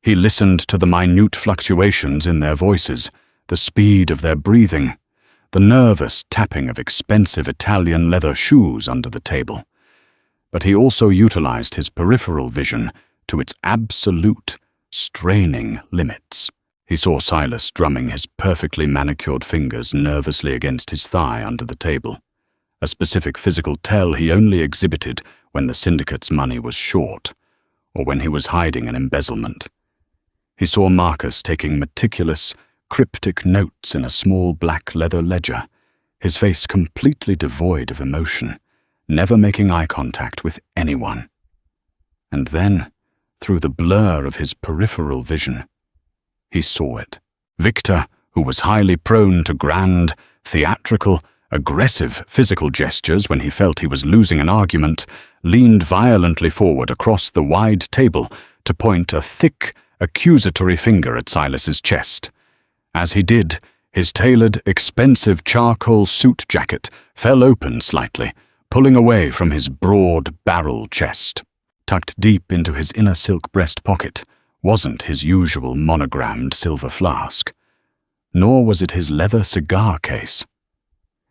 He listened to the minute fluctuations in their voices, the speed of their breathing, the nervous tapping of expensive Italian leather shoes under the table. But he also utilized his peripheral vision to its absolute, straining limits. He saw Silas drumming his perfectly manicured fingers nervously against his thigh under the table, a specific physical tell he only exhibited when the syndicate's money was short, or when he was hiding an embezzlement. He saw Marcus taking meticulous, cryptic notes in a small black leather ledger, his face completely devoid of emotion, never making eye contact with anyone. And then, through the blur of his peripheral vision, he saw it. Victor, who was highly prone to grand, theatrical, aggressive physical gestures when he felt he was losing an argument, leaned violently forward across the wide table to point a thick, accusatory finger at Silas's chest. As he did, his tailored, expensive charcoal suit jacket fell open slightly, pulling away from his broad barrel chest. Tucked deep into his inner silk breast pocket wasn't his usual monogrammed silver flask, nor was it his leather cigar case.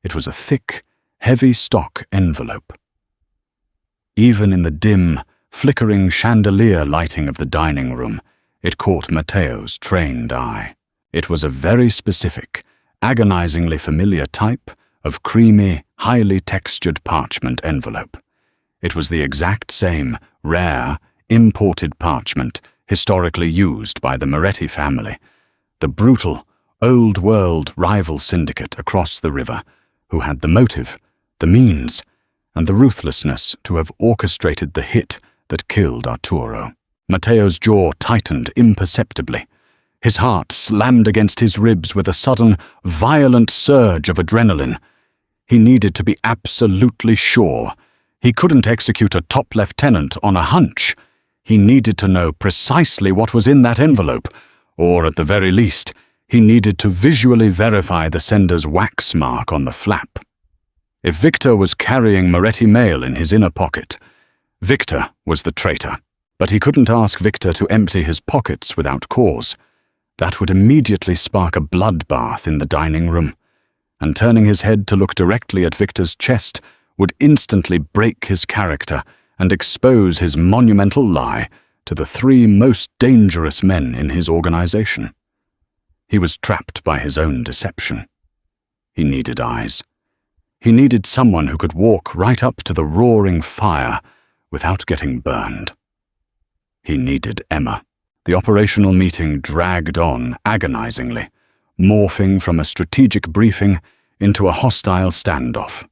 It was a thick, heavy stock envelope. Even in the dim, flickering chandelier lighting of the dining room, it caught Matteo's trained eye. It was a very specific, agonizingly familiar type of creamy, highly textured parchment envelope. It was the exact same rare, imported parchment historically used by the Moretti family, the brutal, old-world rival syndicate across the river, who had the motive, the means, and the ruthlessness to have orchestrated the hit that killed Arturo. Matteo's jaw tightened imperceptibly. His heart slammed against his ribs with a sudden, violent surge of adrenaline. He needed to be absolutely sure. He couldn't execute a top lieutenant on a hunch. He needed to know precisely what was in that envelope, or at the very least, he needed to visually verify the sender's wax mark on the flap. If Victor was carrying Moretti mail in his inner pocket, Victor was the traitor. But he couldn't ask Victor to empty his pockets without cause. That would immediately spark a bloodbath in the dining room, and turning his head to look directly at Victor's chest would instantly break his character and expose his monumental lie to the three most dangerous men in his organization. He was trapped by his own deception. He needed eyes. He needed someone who could walk right up to the roaring fire without getting burned. He needed Emma. The operational meeting dragged on agonizingly, morphing from a strategic briefing into a hostile standoff.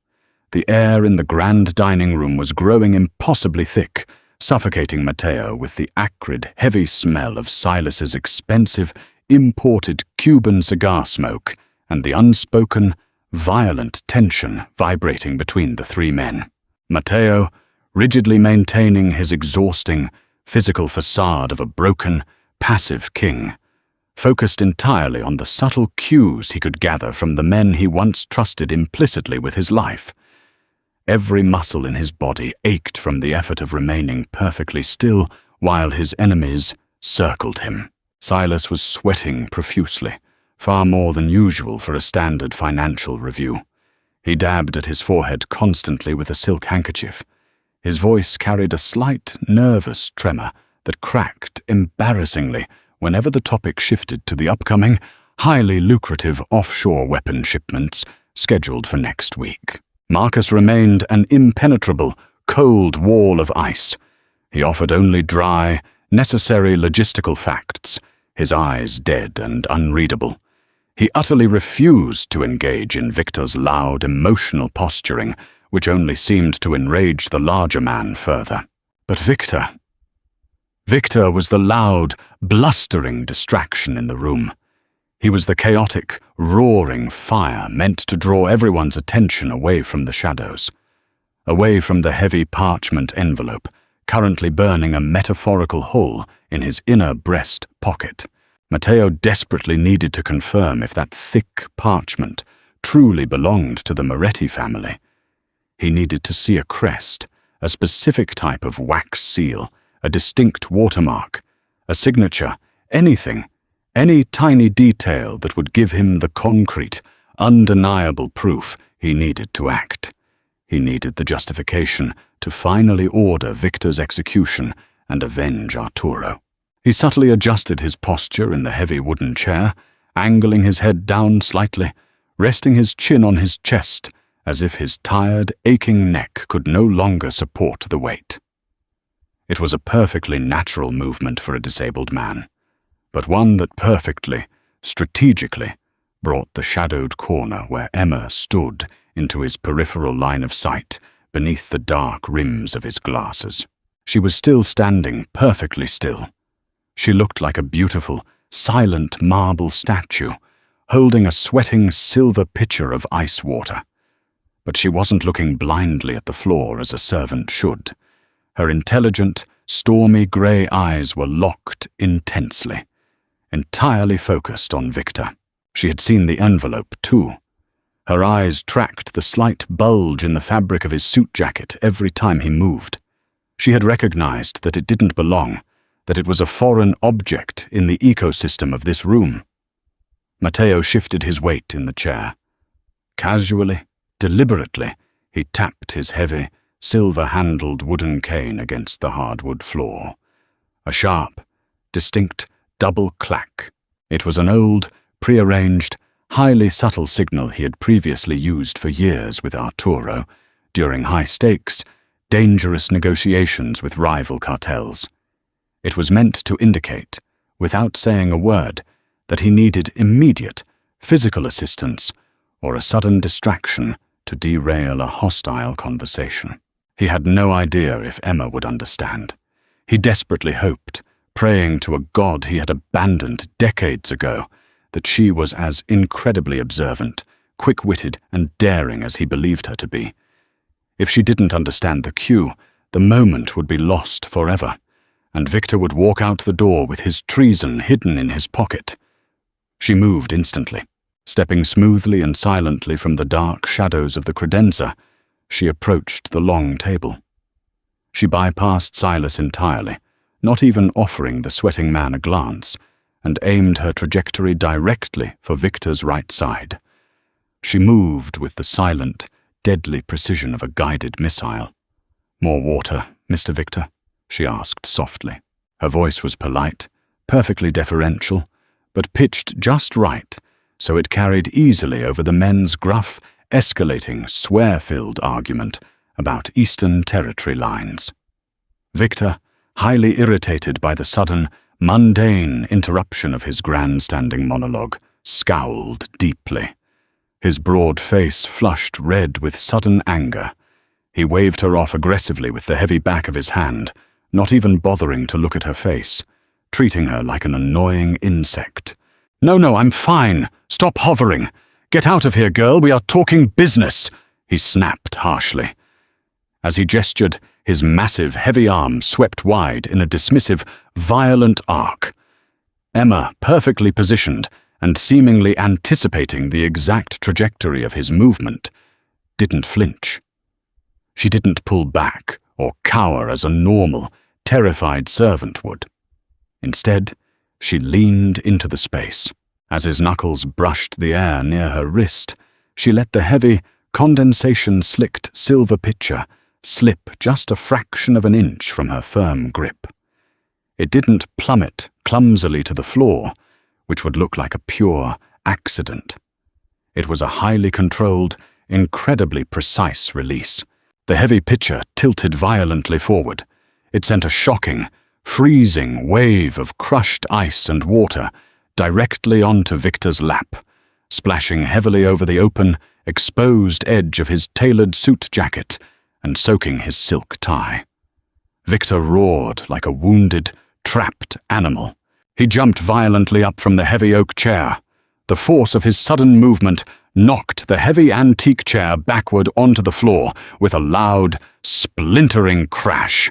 The air in the grand dining room was growing impossibly thick, suffocating Matteo with the acrid, heavy smell of Silas's expensive, imported Cuban cigar smoke and the unspoken, violent tension vibrating between the three men. Matteo, rigidly maintaining his exhausting, physical facade of a broken, passive king, focused entirely on the subtle cues he could gather from the men he once trusted implicitly with his life. Every muscle in his body ached from the effort of remaining perfectly still while his enemies circled him. Silas was sweating profusely, far more than usual for a standard financial review. He dabbed at his forehead constantly with a silk handkerchief. His voice carried a slight, nervous tremor that cracked embarrassingly whenever the topic shifted to the upcoming, highly lucrative offshore weapon shipments scheduled for next week. Marcus remained an impenetrable, cold wall of ice. He offered only dry, necessary logistical facts, his eyes dead and unreadable. He utterly refused to engage in Victor's loud, emotional posturing, which only seemed to enrage the larger man further. But Victor was the loud, blustering distraction in the room. He was the chaotic, roaring fire meant to draw everyone's attention away from the shadows, away from the heavy parchment envelope, currently burning a metaphorical hole in his inner breast pocket. Matteo desperately needed to confirm if that thick parchment truly belonged to the Moretti family. He needed to see a crest, a specific type of wax seal, a distinct watermark, a signature, anything, any tiny detail that would give him the concrete, undeniable proof he needed to act. He needed the justification to finally order Victor's execution and avenge Arturo. He subtly adjusted his posture in the heavy wooden chair, angling his head down slightly, resting his chin on his chest, as if his tired, aching neck could no longer support the weight. It was a perfectly natural movement for a disabled man, but one that perfectly, strategically, brought the shadowed corner where Emma stood into his peripheral line of sight beneath the dark rims of his glasses. She was still standing, perfectly still. She looked like a beautiful, silent marble statue, holding a sweating silver pitcher of ice water. But she wasn't looking blindly at the floor as a servant should. Her intelligent, stormy grey eyes were locked intensely, entirely focused on Victor. She had seen the envelope, too. Her eyes tracked the slight bulge in the fabric of his suit jacket every time he moved. She had recognized that it didn't belong, that it was a foreign object in the ecosystem of this room. Matteo shifted his weight in the chair. Casually, deliberately, he tapped his heavy, silver-handled wooden cane against the hardwood floor. A sharp, distinct double clack. It was an old, prearranged, highly subtle signal he had previously used for years with Arturo during high-stakes, dangerous negotiations with rival cartels. It was meant to indicate, without saying a word, that he needed immediate, physical assistance or a sudden distraction to derail a hostile conversation. He had no idea if Emma would understand. He desperately hoped, praying to a god he had abandoned decades ago, that she was as incredibly observant, quick-witted and daring as he believed her to be. If she didn't understand the cue, the moment would be lost forever, and Victor would walk out the door with his treason hidden in his pocket. She moved instantly. Stepping smoothly and silently from the dark shadows of the credenza, she approached the long table. She bypassed Silas entirely, not even offering the sweating man a glance, and aimed her trajectory directly for Victor's right side. She moved with the silent, deadly precision of a guided missile. "More water, Mr. Victor?" she asked softly. Her voice was polite, perfectly deferential, but pitched just right, so it carried easily over the men's gruff, escalating, swear-filled argument about Eastern Territory lines. Victor, highly irritated by the sudden, mundane interruption of his grandstanding monologue, scowled deeply. His broad face flushed red with sudden anger. He waved her off aggressively with the heavy back of his hand, not even bothering to look at her face, treating her like an annoying insect. No, I'm fine. Stop hovering. Get out of here, girl. We are talking business," he snapped harshly. As he gestured, his massive, heavy arms swept wide in a dismissive, violent arc. Emma, perfectly positioned and seemingly anticipating the exact trajectory of his movement, didn't flinch. She didn't pull back or cower as a normal, terrified servant would. Instead, she leaned into the space. As his knuckles brushed the air near her wrist, she let the heavy, condensation-slicked silver pitcher slip just a fraction of an inch from her firm grip. It didn't plummet clumsily to the floor, which would look like a pure accident. It was a highly controlled, incredibly precise release. The heavy pitcher tilted violently forward. It sent a shocking, freezing wave of crushed ice and water directly onto Victor's lap, splashing heavily over the open, exposed edge of his tailored suit jacket and soaking his silk tie. Victor roared like a wounded, trapped animal. He jumped violently up from the heavy oak chair. The force of his sudden movement knocked the heavy antique chair backward onto the floor with a loud, splintering crash.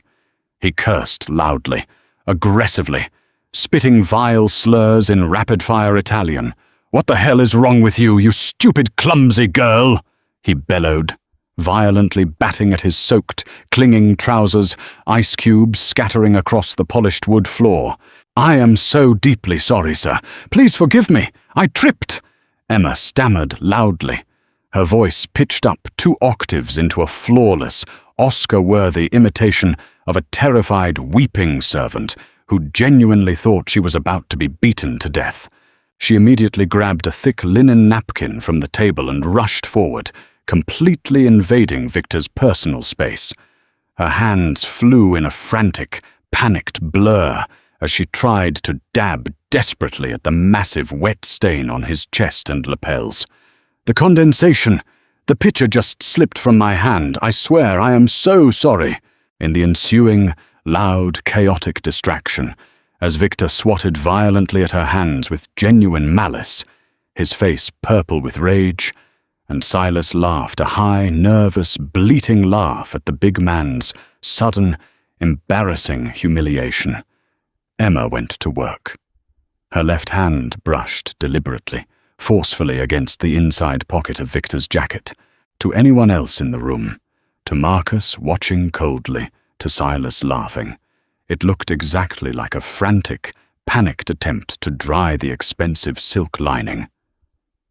He cursed loudly, aggressively, spitting vile slurs in rapid-fire Italian. "What the hell is wrong with you, you stupid, clumsy girl?" he bellowed, violently batting at his soaked, clinging trousers, ice cubes scattering across the polished wood floor. "I am so deeply sorry, sir. Please forgive me. I tripped," Emma stammered loudly, her voice pitched up 2 octaves into a flawless, Oscar-worthy imitation of a terrified, weeping servant who genuinely thought she was about to be beaten to death. She immediately grabbed a thick linen napkin from the table and rushed forward, completely invading Victor's personal space. Her hands flew in a frantic, panicked blur as she tried to dab desperately at the massive wet stain on his chest and lapels. "The condensation! The pitcher just slipped from my hand. I swear, I am so sorry." In the ensuing, loud, chaotic distraction, as Victor swatted violently at her hands with genuine malice, his face purple with rage, and Silas laughed a high, nervous, bleating laugh at the big man's sudden, embarrassing humiliation. Emma went to work. Her left hand brushed deliberately, forcefully against the inside pocket of Victor's jacket. To anyone else in the room, to Marcus watching coldly, to Silas laughing, it looked exactly like a frantic, panicked attempt to dry the expensive silk lining.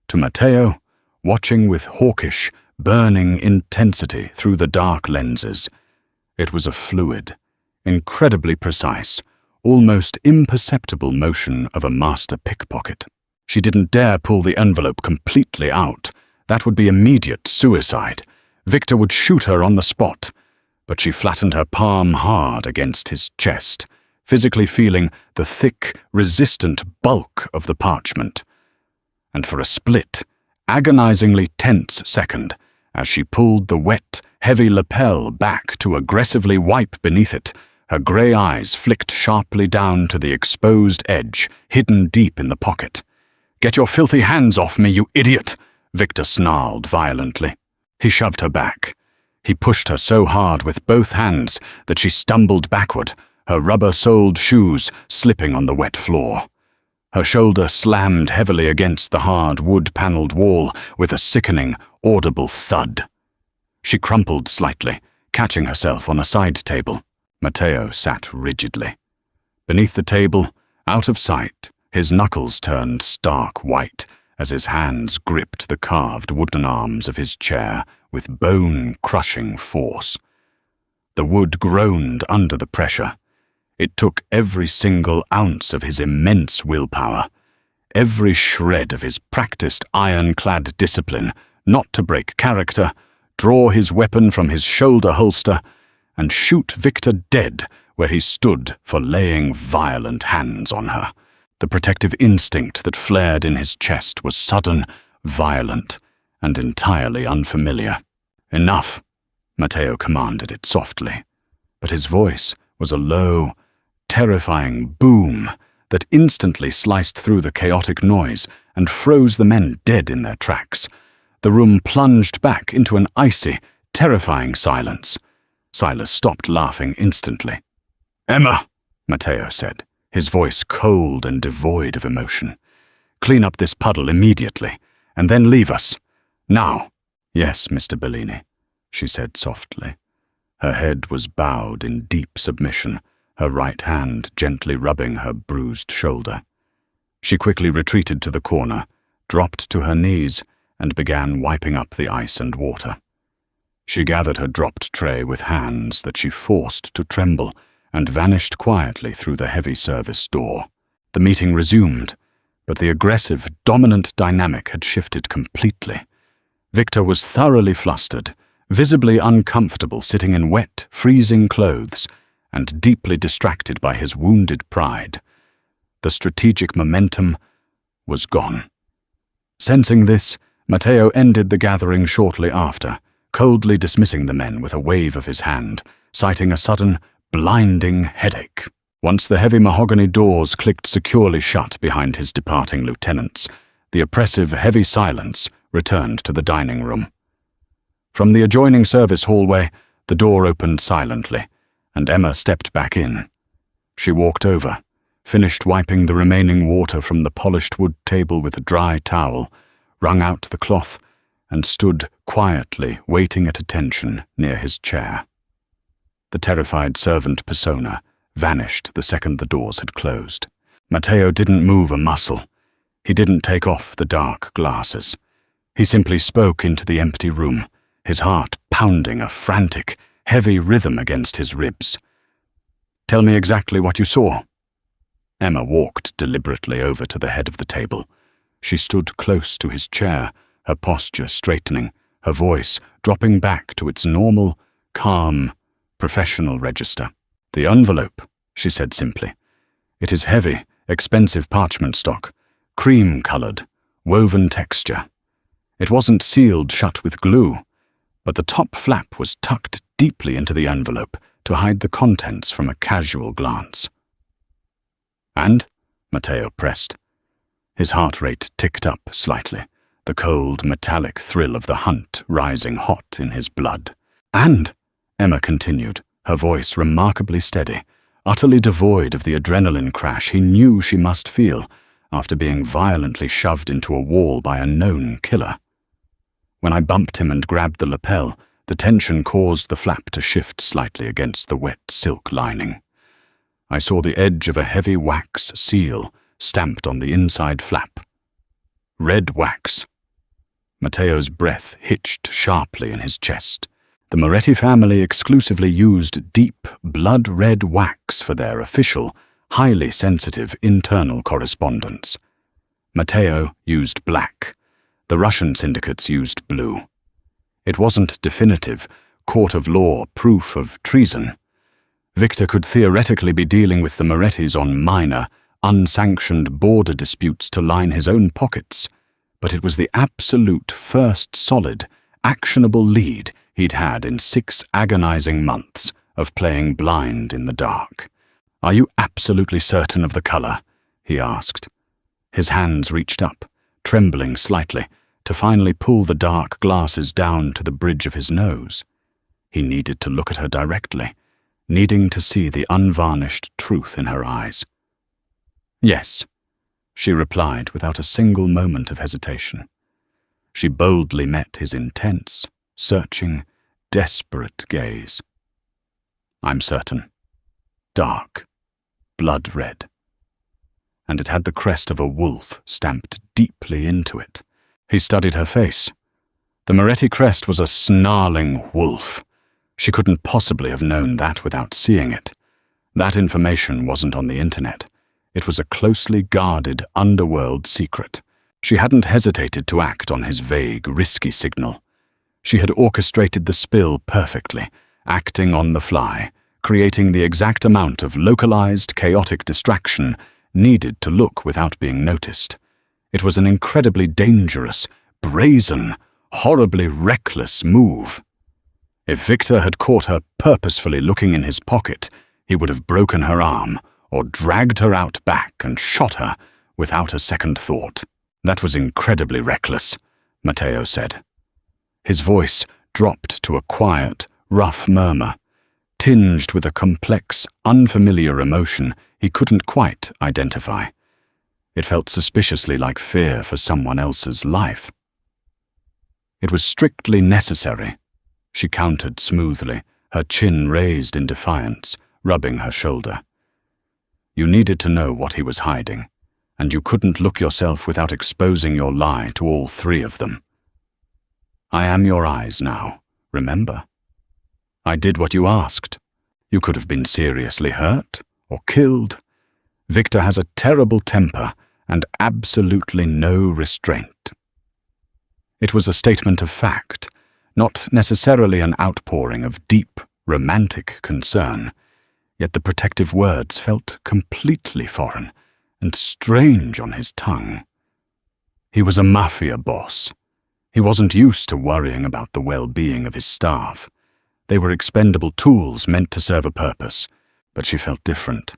To Matteo, watching with hawkish, burning intensity through the dark lenses, it was a fluid, incredibly precise, almost imperceptible motion of a master pickpocket. She didn't dare pull the envelope completely out. That would be immediate suicide. Victor would shoot her on the spot. But she flattened her palm hard against his chest, physically feeling the thick, resistant bulk of the parchment. And for a split, agonizingly tense second, as she pulled the wet, heavy lapel back to aggressively wipe beneath it, her grey eyes flicked sharply down to the exposed edge, hidden deep in the pocket. "Get your filthy hands off me, you idiot!" Victor snarled violently. He shoved her back. He pushed her so hard with both hands that she stumbled backward, her rubber-soled shoes slipping on the wet floor. Her shoulder slammed heavily against the hard wood-panelled wall with a sickening, audible thud. She crumpled slightly, catching herself on a side table. Matteo sat rigidly. Beneath the table, out of sight, his knuckles turned stark white as his hands gripped the carved wooden arms of his chair with bone-crushing force. The wood groaned under the pressure. It took every single ounce of his immense willpower, every shred of his practiced ironclad discipline, not to break character, draw his weapon from his shoulder holster, and shoot Victor dead where he stood for laying violent hands on her. The protective instinct that flared in his chest was sudden, violent, and entirely unfamiliar. "Enough," Matteo commanded it softly, but his voice was a low, terrifying boom that instantly sliced through the chaotic noise and froze the men dead in their tracks. The room plunged back into an icy, terrifying silence. Silas stopped laughing instantly. "Emma," Matteo said, his voice cold and devoid of emotion. "Clean up this puddle immediately, and then leave us. Now." "Yes, Mr. Bellini," she said softly. Her head was bowed in deep submission, her right hand gently rubbing her bruised shoulder. She quickly retreated to the corner, dropped to her knees, and began wiping up the ice and water. She gathered her dropped tray with hands that she forced to tremble and vanished quietly through the heavy service door. The meeting resumed, but the aggressive, dominant dynamic had shifted completely. Victor was thoroughly flustered, visibly uncomfortable sitting in wet, freezing clothes, and deeply distracted by his wounded pride. The strategic momentum was gone. Sensing this, Matteo ended the gathering shortly after, coldly dismissing the men with a wave of his hand, citing a sudden, blinding headache. Once the heavy mahogany doors clicked securely shut behind his departing lieutenants, the oppressive, heavy silence returned to the dining room. From the adjoining service hallway, the door opened silently, and Emma stepped back in. She walked over, finished wiping the remaining water from the polished wood table with a dry towel, wrung out the cloth, and stood quietly waiting at attention near his chair. The terrified servant persona vanished the second the doors had closed. Matteo didn't move a muscle. He didn't take off the dark glasses. He simply spoke into the empty room, his heart pounding a frantic, heavy rhythm against his ribs. "Tell me exactly what you saw." Emma walked deliberately over to the head of the table. She stood close to his chair, her posture straightening, her voice dropping back to its normal, calm, professional register. "The envelope," she said simply. "It is heavy, expensive parchment stock, cream-colored, woven texture. It wasn't sealed shut with glue, but the top flap was tucked deeply into the envelope to hide the contents from a casual glance." "And?" Matteo pressed. His heart rate ticked up slightly, the cold, metallic thrill of the hunt rising hot in his blood. "And," Emma continued, her voice remarkably steady, utterly devoid of the adrenaline crash he knew she must feel after being violently shoved into a wall by a known killer. "When I bumped him and grabbed the lapel, the tension caused the flap to shift slightly against the wet silk lining. I saw the edge of a heavy wax seal stamped on the inside flap. Red wax." Matteo's breath hitched sharply in his chest. The Moretti family exclusively used deep, blood-red wax for their official, highly sensitive internal correspondence. Matteo used black. The Russian syndicates used blue. It wasn't definitive, court-of-law proof of treason. Victor could theoretically be dealing with the Morettis on minor, unsanctioned border disputes to line his own pockets, but it was the absolute first solid, actionable lead he'd had in 6 agonizing months of playing blind in the dark. "Are you absolutely certain of the color?" he asked. His hands reached up, trembling slightly, to finally pull the dark glasses down to the bridge of his nose. He needed to look at her directly, needing to see the unvarnished truth in her eyes. "Yes," she replied without a single moment of hesitation. She boldly met his intense, searching, desperate gaze. "I'm certain. Dark, blood red. And it had the crest of a wolf stamped deeply into it." He studied her face. The Moretti crest was a snarling wolf. She couldn't possibly have known that without seeing it. That information wasn't on the internet. It was a closely guarded underworld secret. She hadn't hesitated to act on his vague, risky signal. She had orchestrated the spill perfectly, acting on the fly, creating the exact amount of localized, chaotic distraction needed to look without being noticed. It was an incredibly dangerous, brazen, horribly reckless move. If Victor had caught her purposefully looking in his pocket, he would have broken her arm or dragged her out back and shot her without a second thought. "That was incredibly reckless," Matteo said. His voice dropped to a quiet, rough murmur, tinged with a complex, unfamiliar emotion he couldn't quite identify. It felt suspiciously like fear for someone else's life. It was strictly necessary, she countered smoothly, her chin raised in defiance, rubbing her shoulder. You needed to know what he was hiding, and you couldn't look yourself without exposing your lie to all three of them. I am your eyes now, remember? I did what you asked. You could have been seriously hurt or killed. Victor has a terrible temper and absolutely no restraint. It was a statement of fact, not necessarily an outpouring of deep, romantic concern, yet the protective words felt completely foreign and strange on his tongue. He was a Mafia boss. He wasn't used to worrying about the well-being of his staff. They were expendable tools meant to serve a purpose, but she felt different.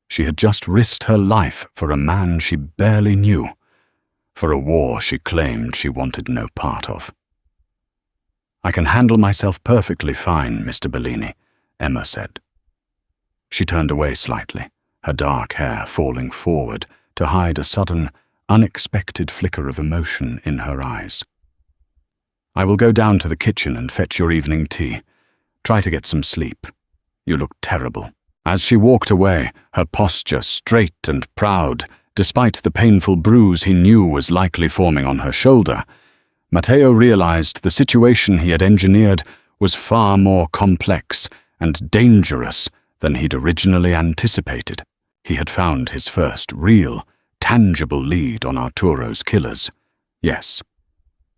She had just risked her life for a man she barely knew, for a war she claimed she wanted no part of. I can handle myself perfectly fine, Mr. Bellini, Emma said. She turned away slightly, her dark hair falling forward to hide a sudden, unexpected flicker of emotion in her eyes. I will go down to the kitchen and fetch your evening tea. Try to get some sleep. You look terrible. As she walked away, her posture straight and proud, despite the painful bruise he knew was likely forming on her shoulder, Matteo realized the situation he had engineered was far more complex and dangerous than he'd originally anticipated. He had found his first real, tangible lead on Arturo's killers, yes.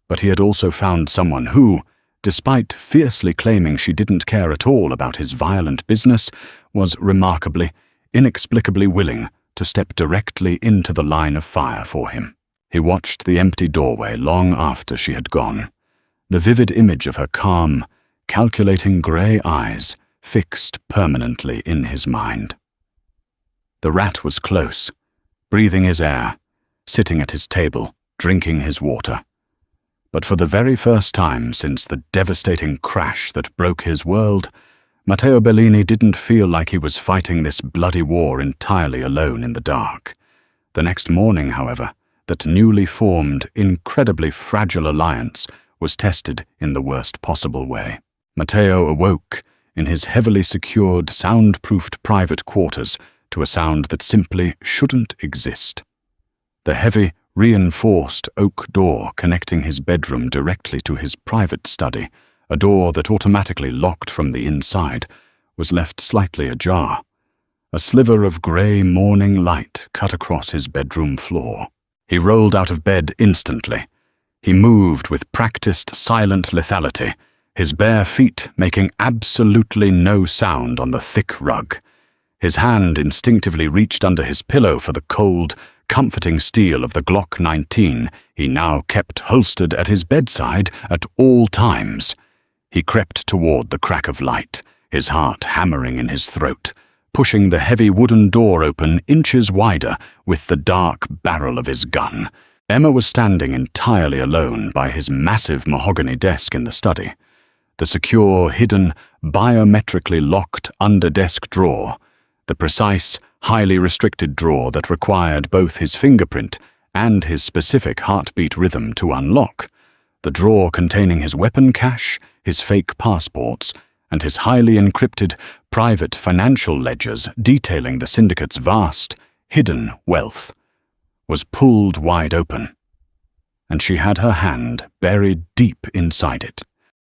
But he had also found someone who, despite fiercely claiming she didn't care at all about his violent business, was remarkably, inexplicably willing to step directly into the line of fire for him. He watched the empty doorway long after she had gone, the vivid image of her calm, calculating grey eyes fixed permanently in his mind. The rat was close, breathing his air, sitting at his table, drinking his water. But for the very first time since the devastating crash that broke his world, Matteo Bellini didn't feel like he was fighting this bloody war entirely alone in the dark. The next morning, however, that newly formed, incredibly fragile alliance was tested in the worst possible way. Matteo awoke in his heavily secured, soundproofed private quarters to a sound that simply shouldn't exist. The heavy, reinforced oak door connecting his bedroom directly to his private study, a door that automatically locked from the inside, was left slightly ajar. A sliver of grey morning light cut across his bedroom floor. He rolled out of bed instantly. He moved with practiced silent lethality, his bare feet making absolutely no sound on the thick rug. His hand instinctively reached under his pillow for the cold, comforting steel of the Glock 19 he now kept holstered at his bedside at all times. He crept toward the crack of light, his heart hammering in his throat, pushing the heavy wooden door open inches wider with the dark barrel of his gun. Emma was standing entirely alone by his massive mahogany desk in the study. The secure, hidden, biometrically locked under-desk drawer, the precise, highly restricted drawer that required both his fingerprint and his specific heartbeat rhythm to unlock, the drawer containing his weapon cache, his fake passports, and his highly encrypted private financial ledgers detailing the syndicate's vast, hidden wealth, was pulled wide open, and she had her hand buried deep inside it.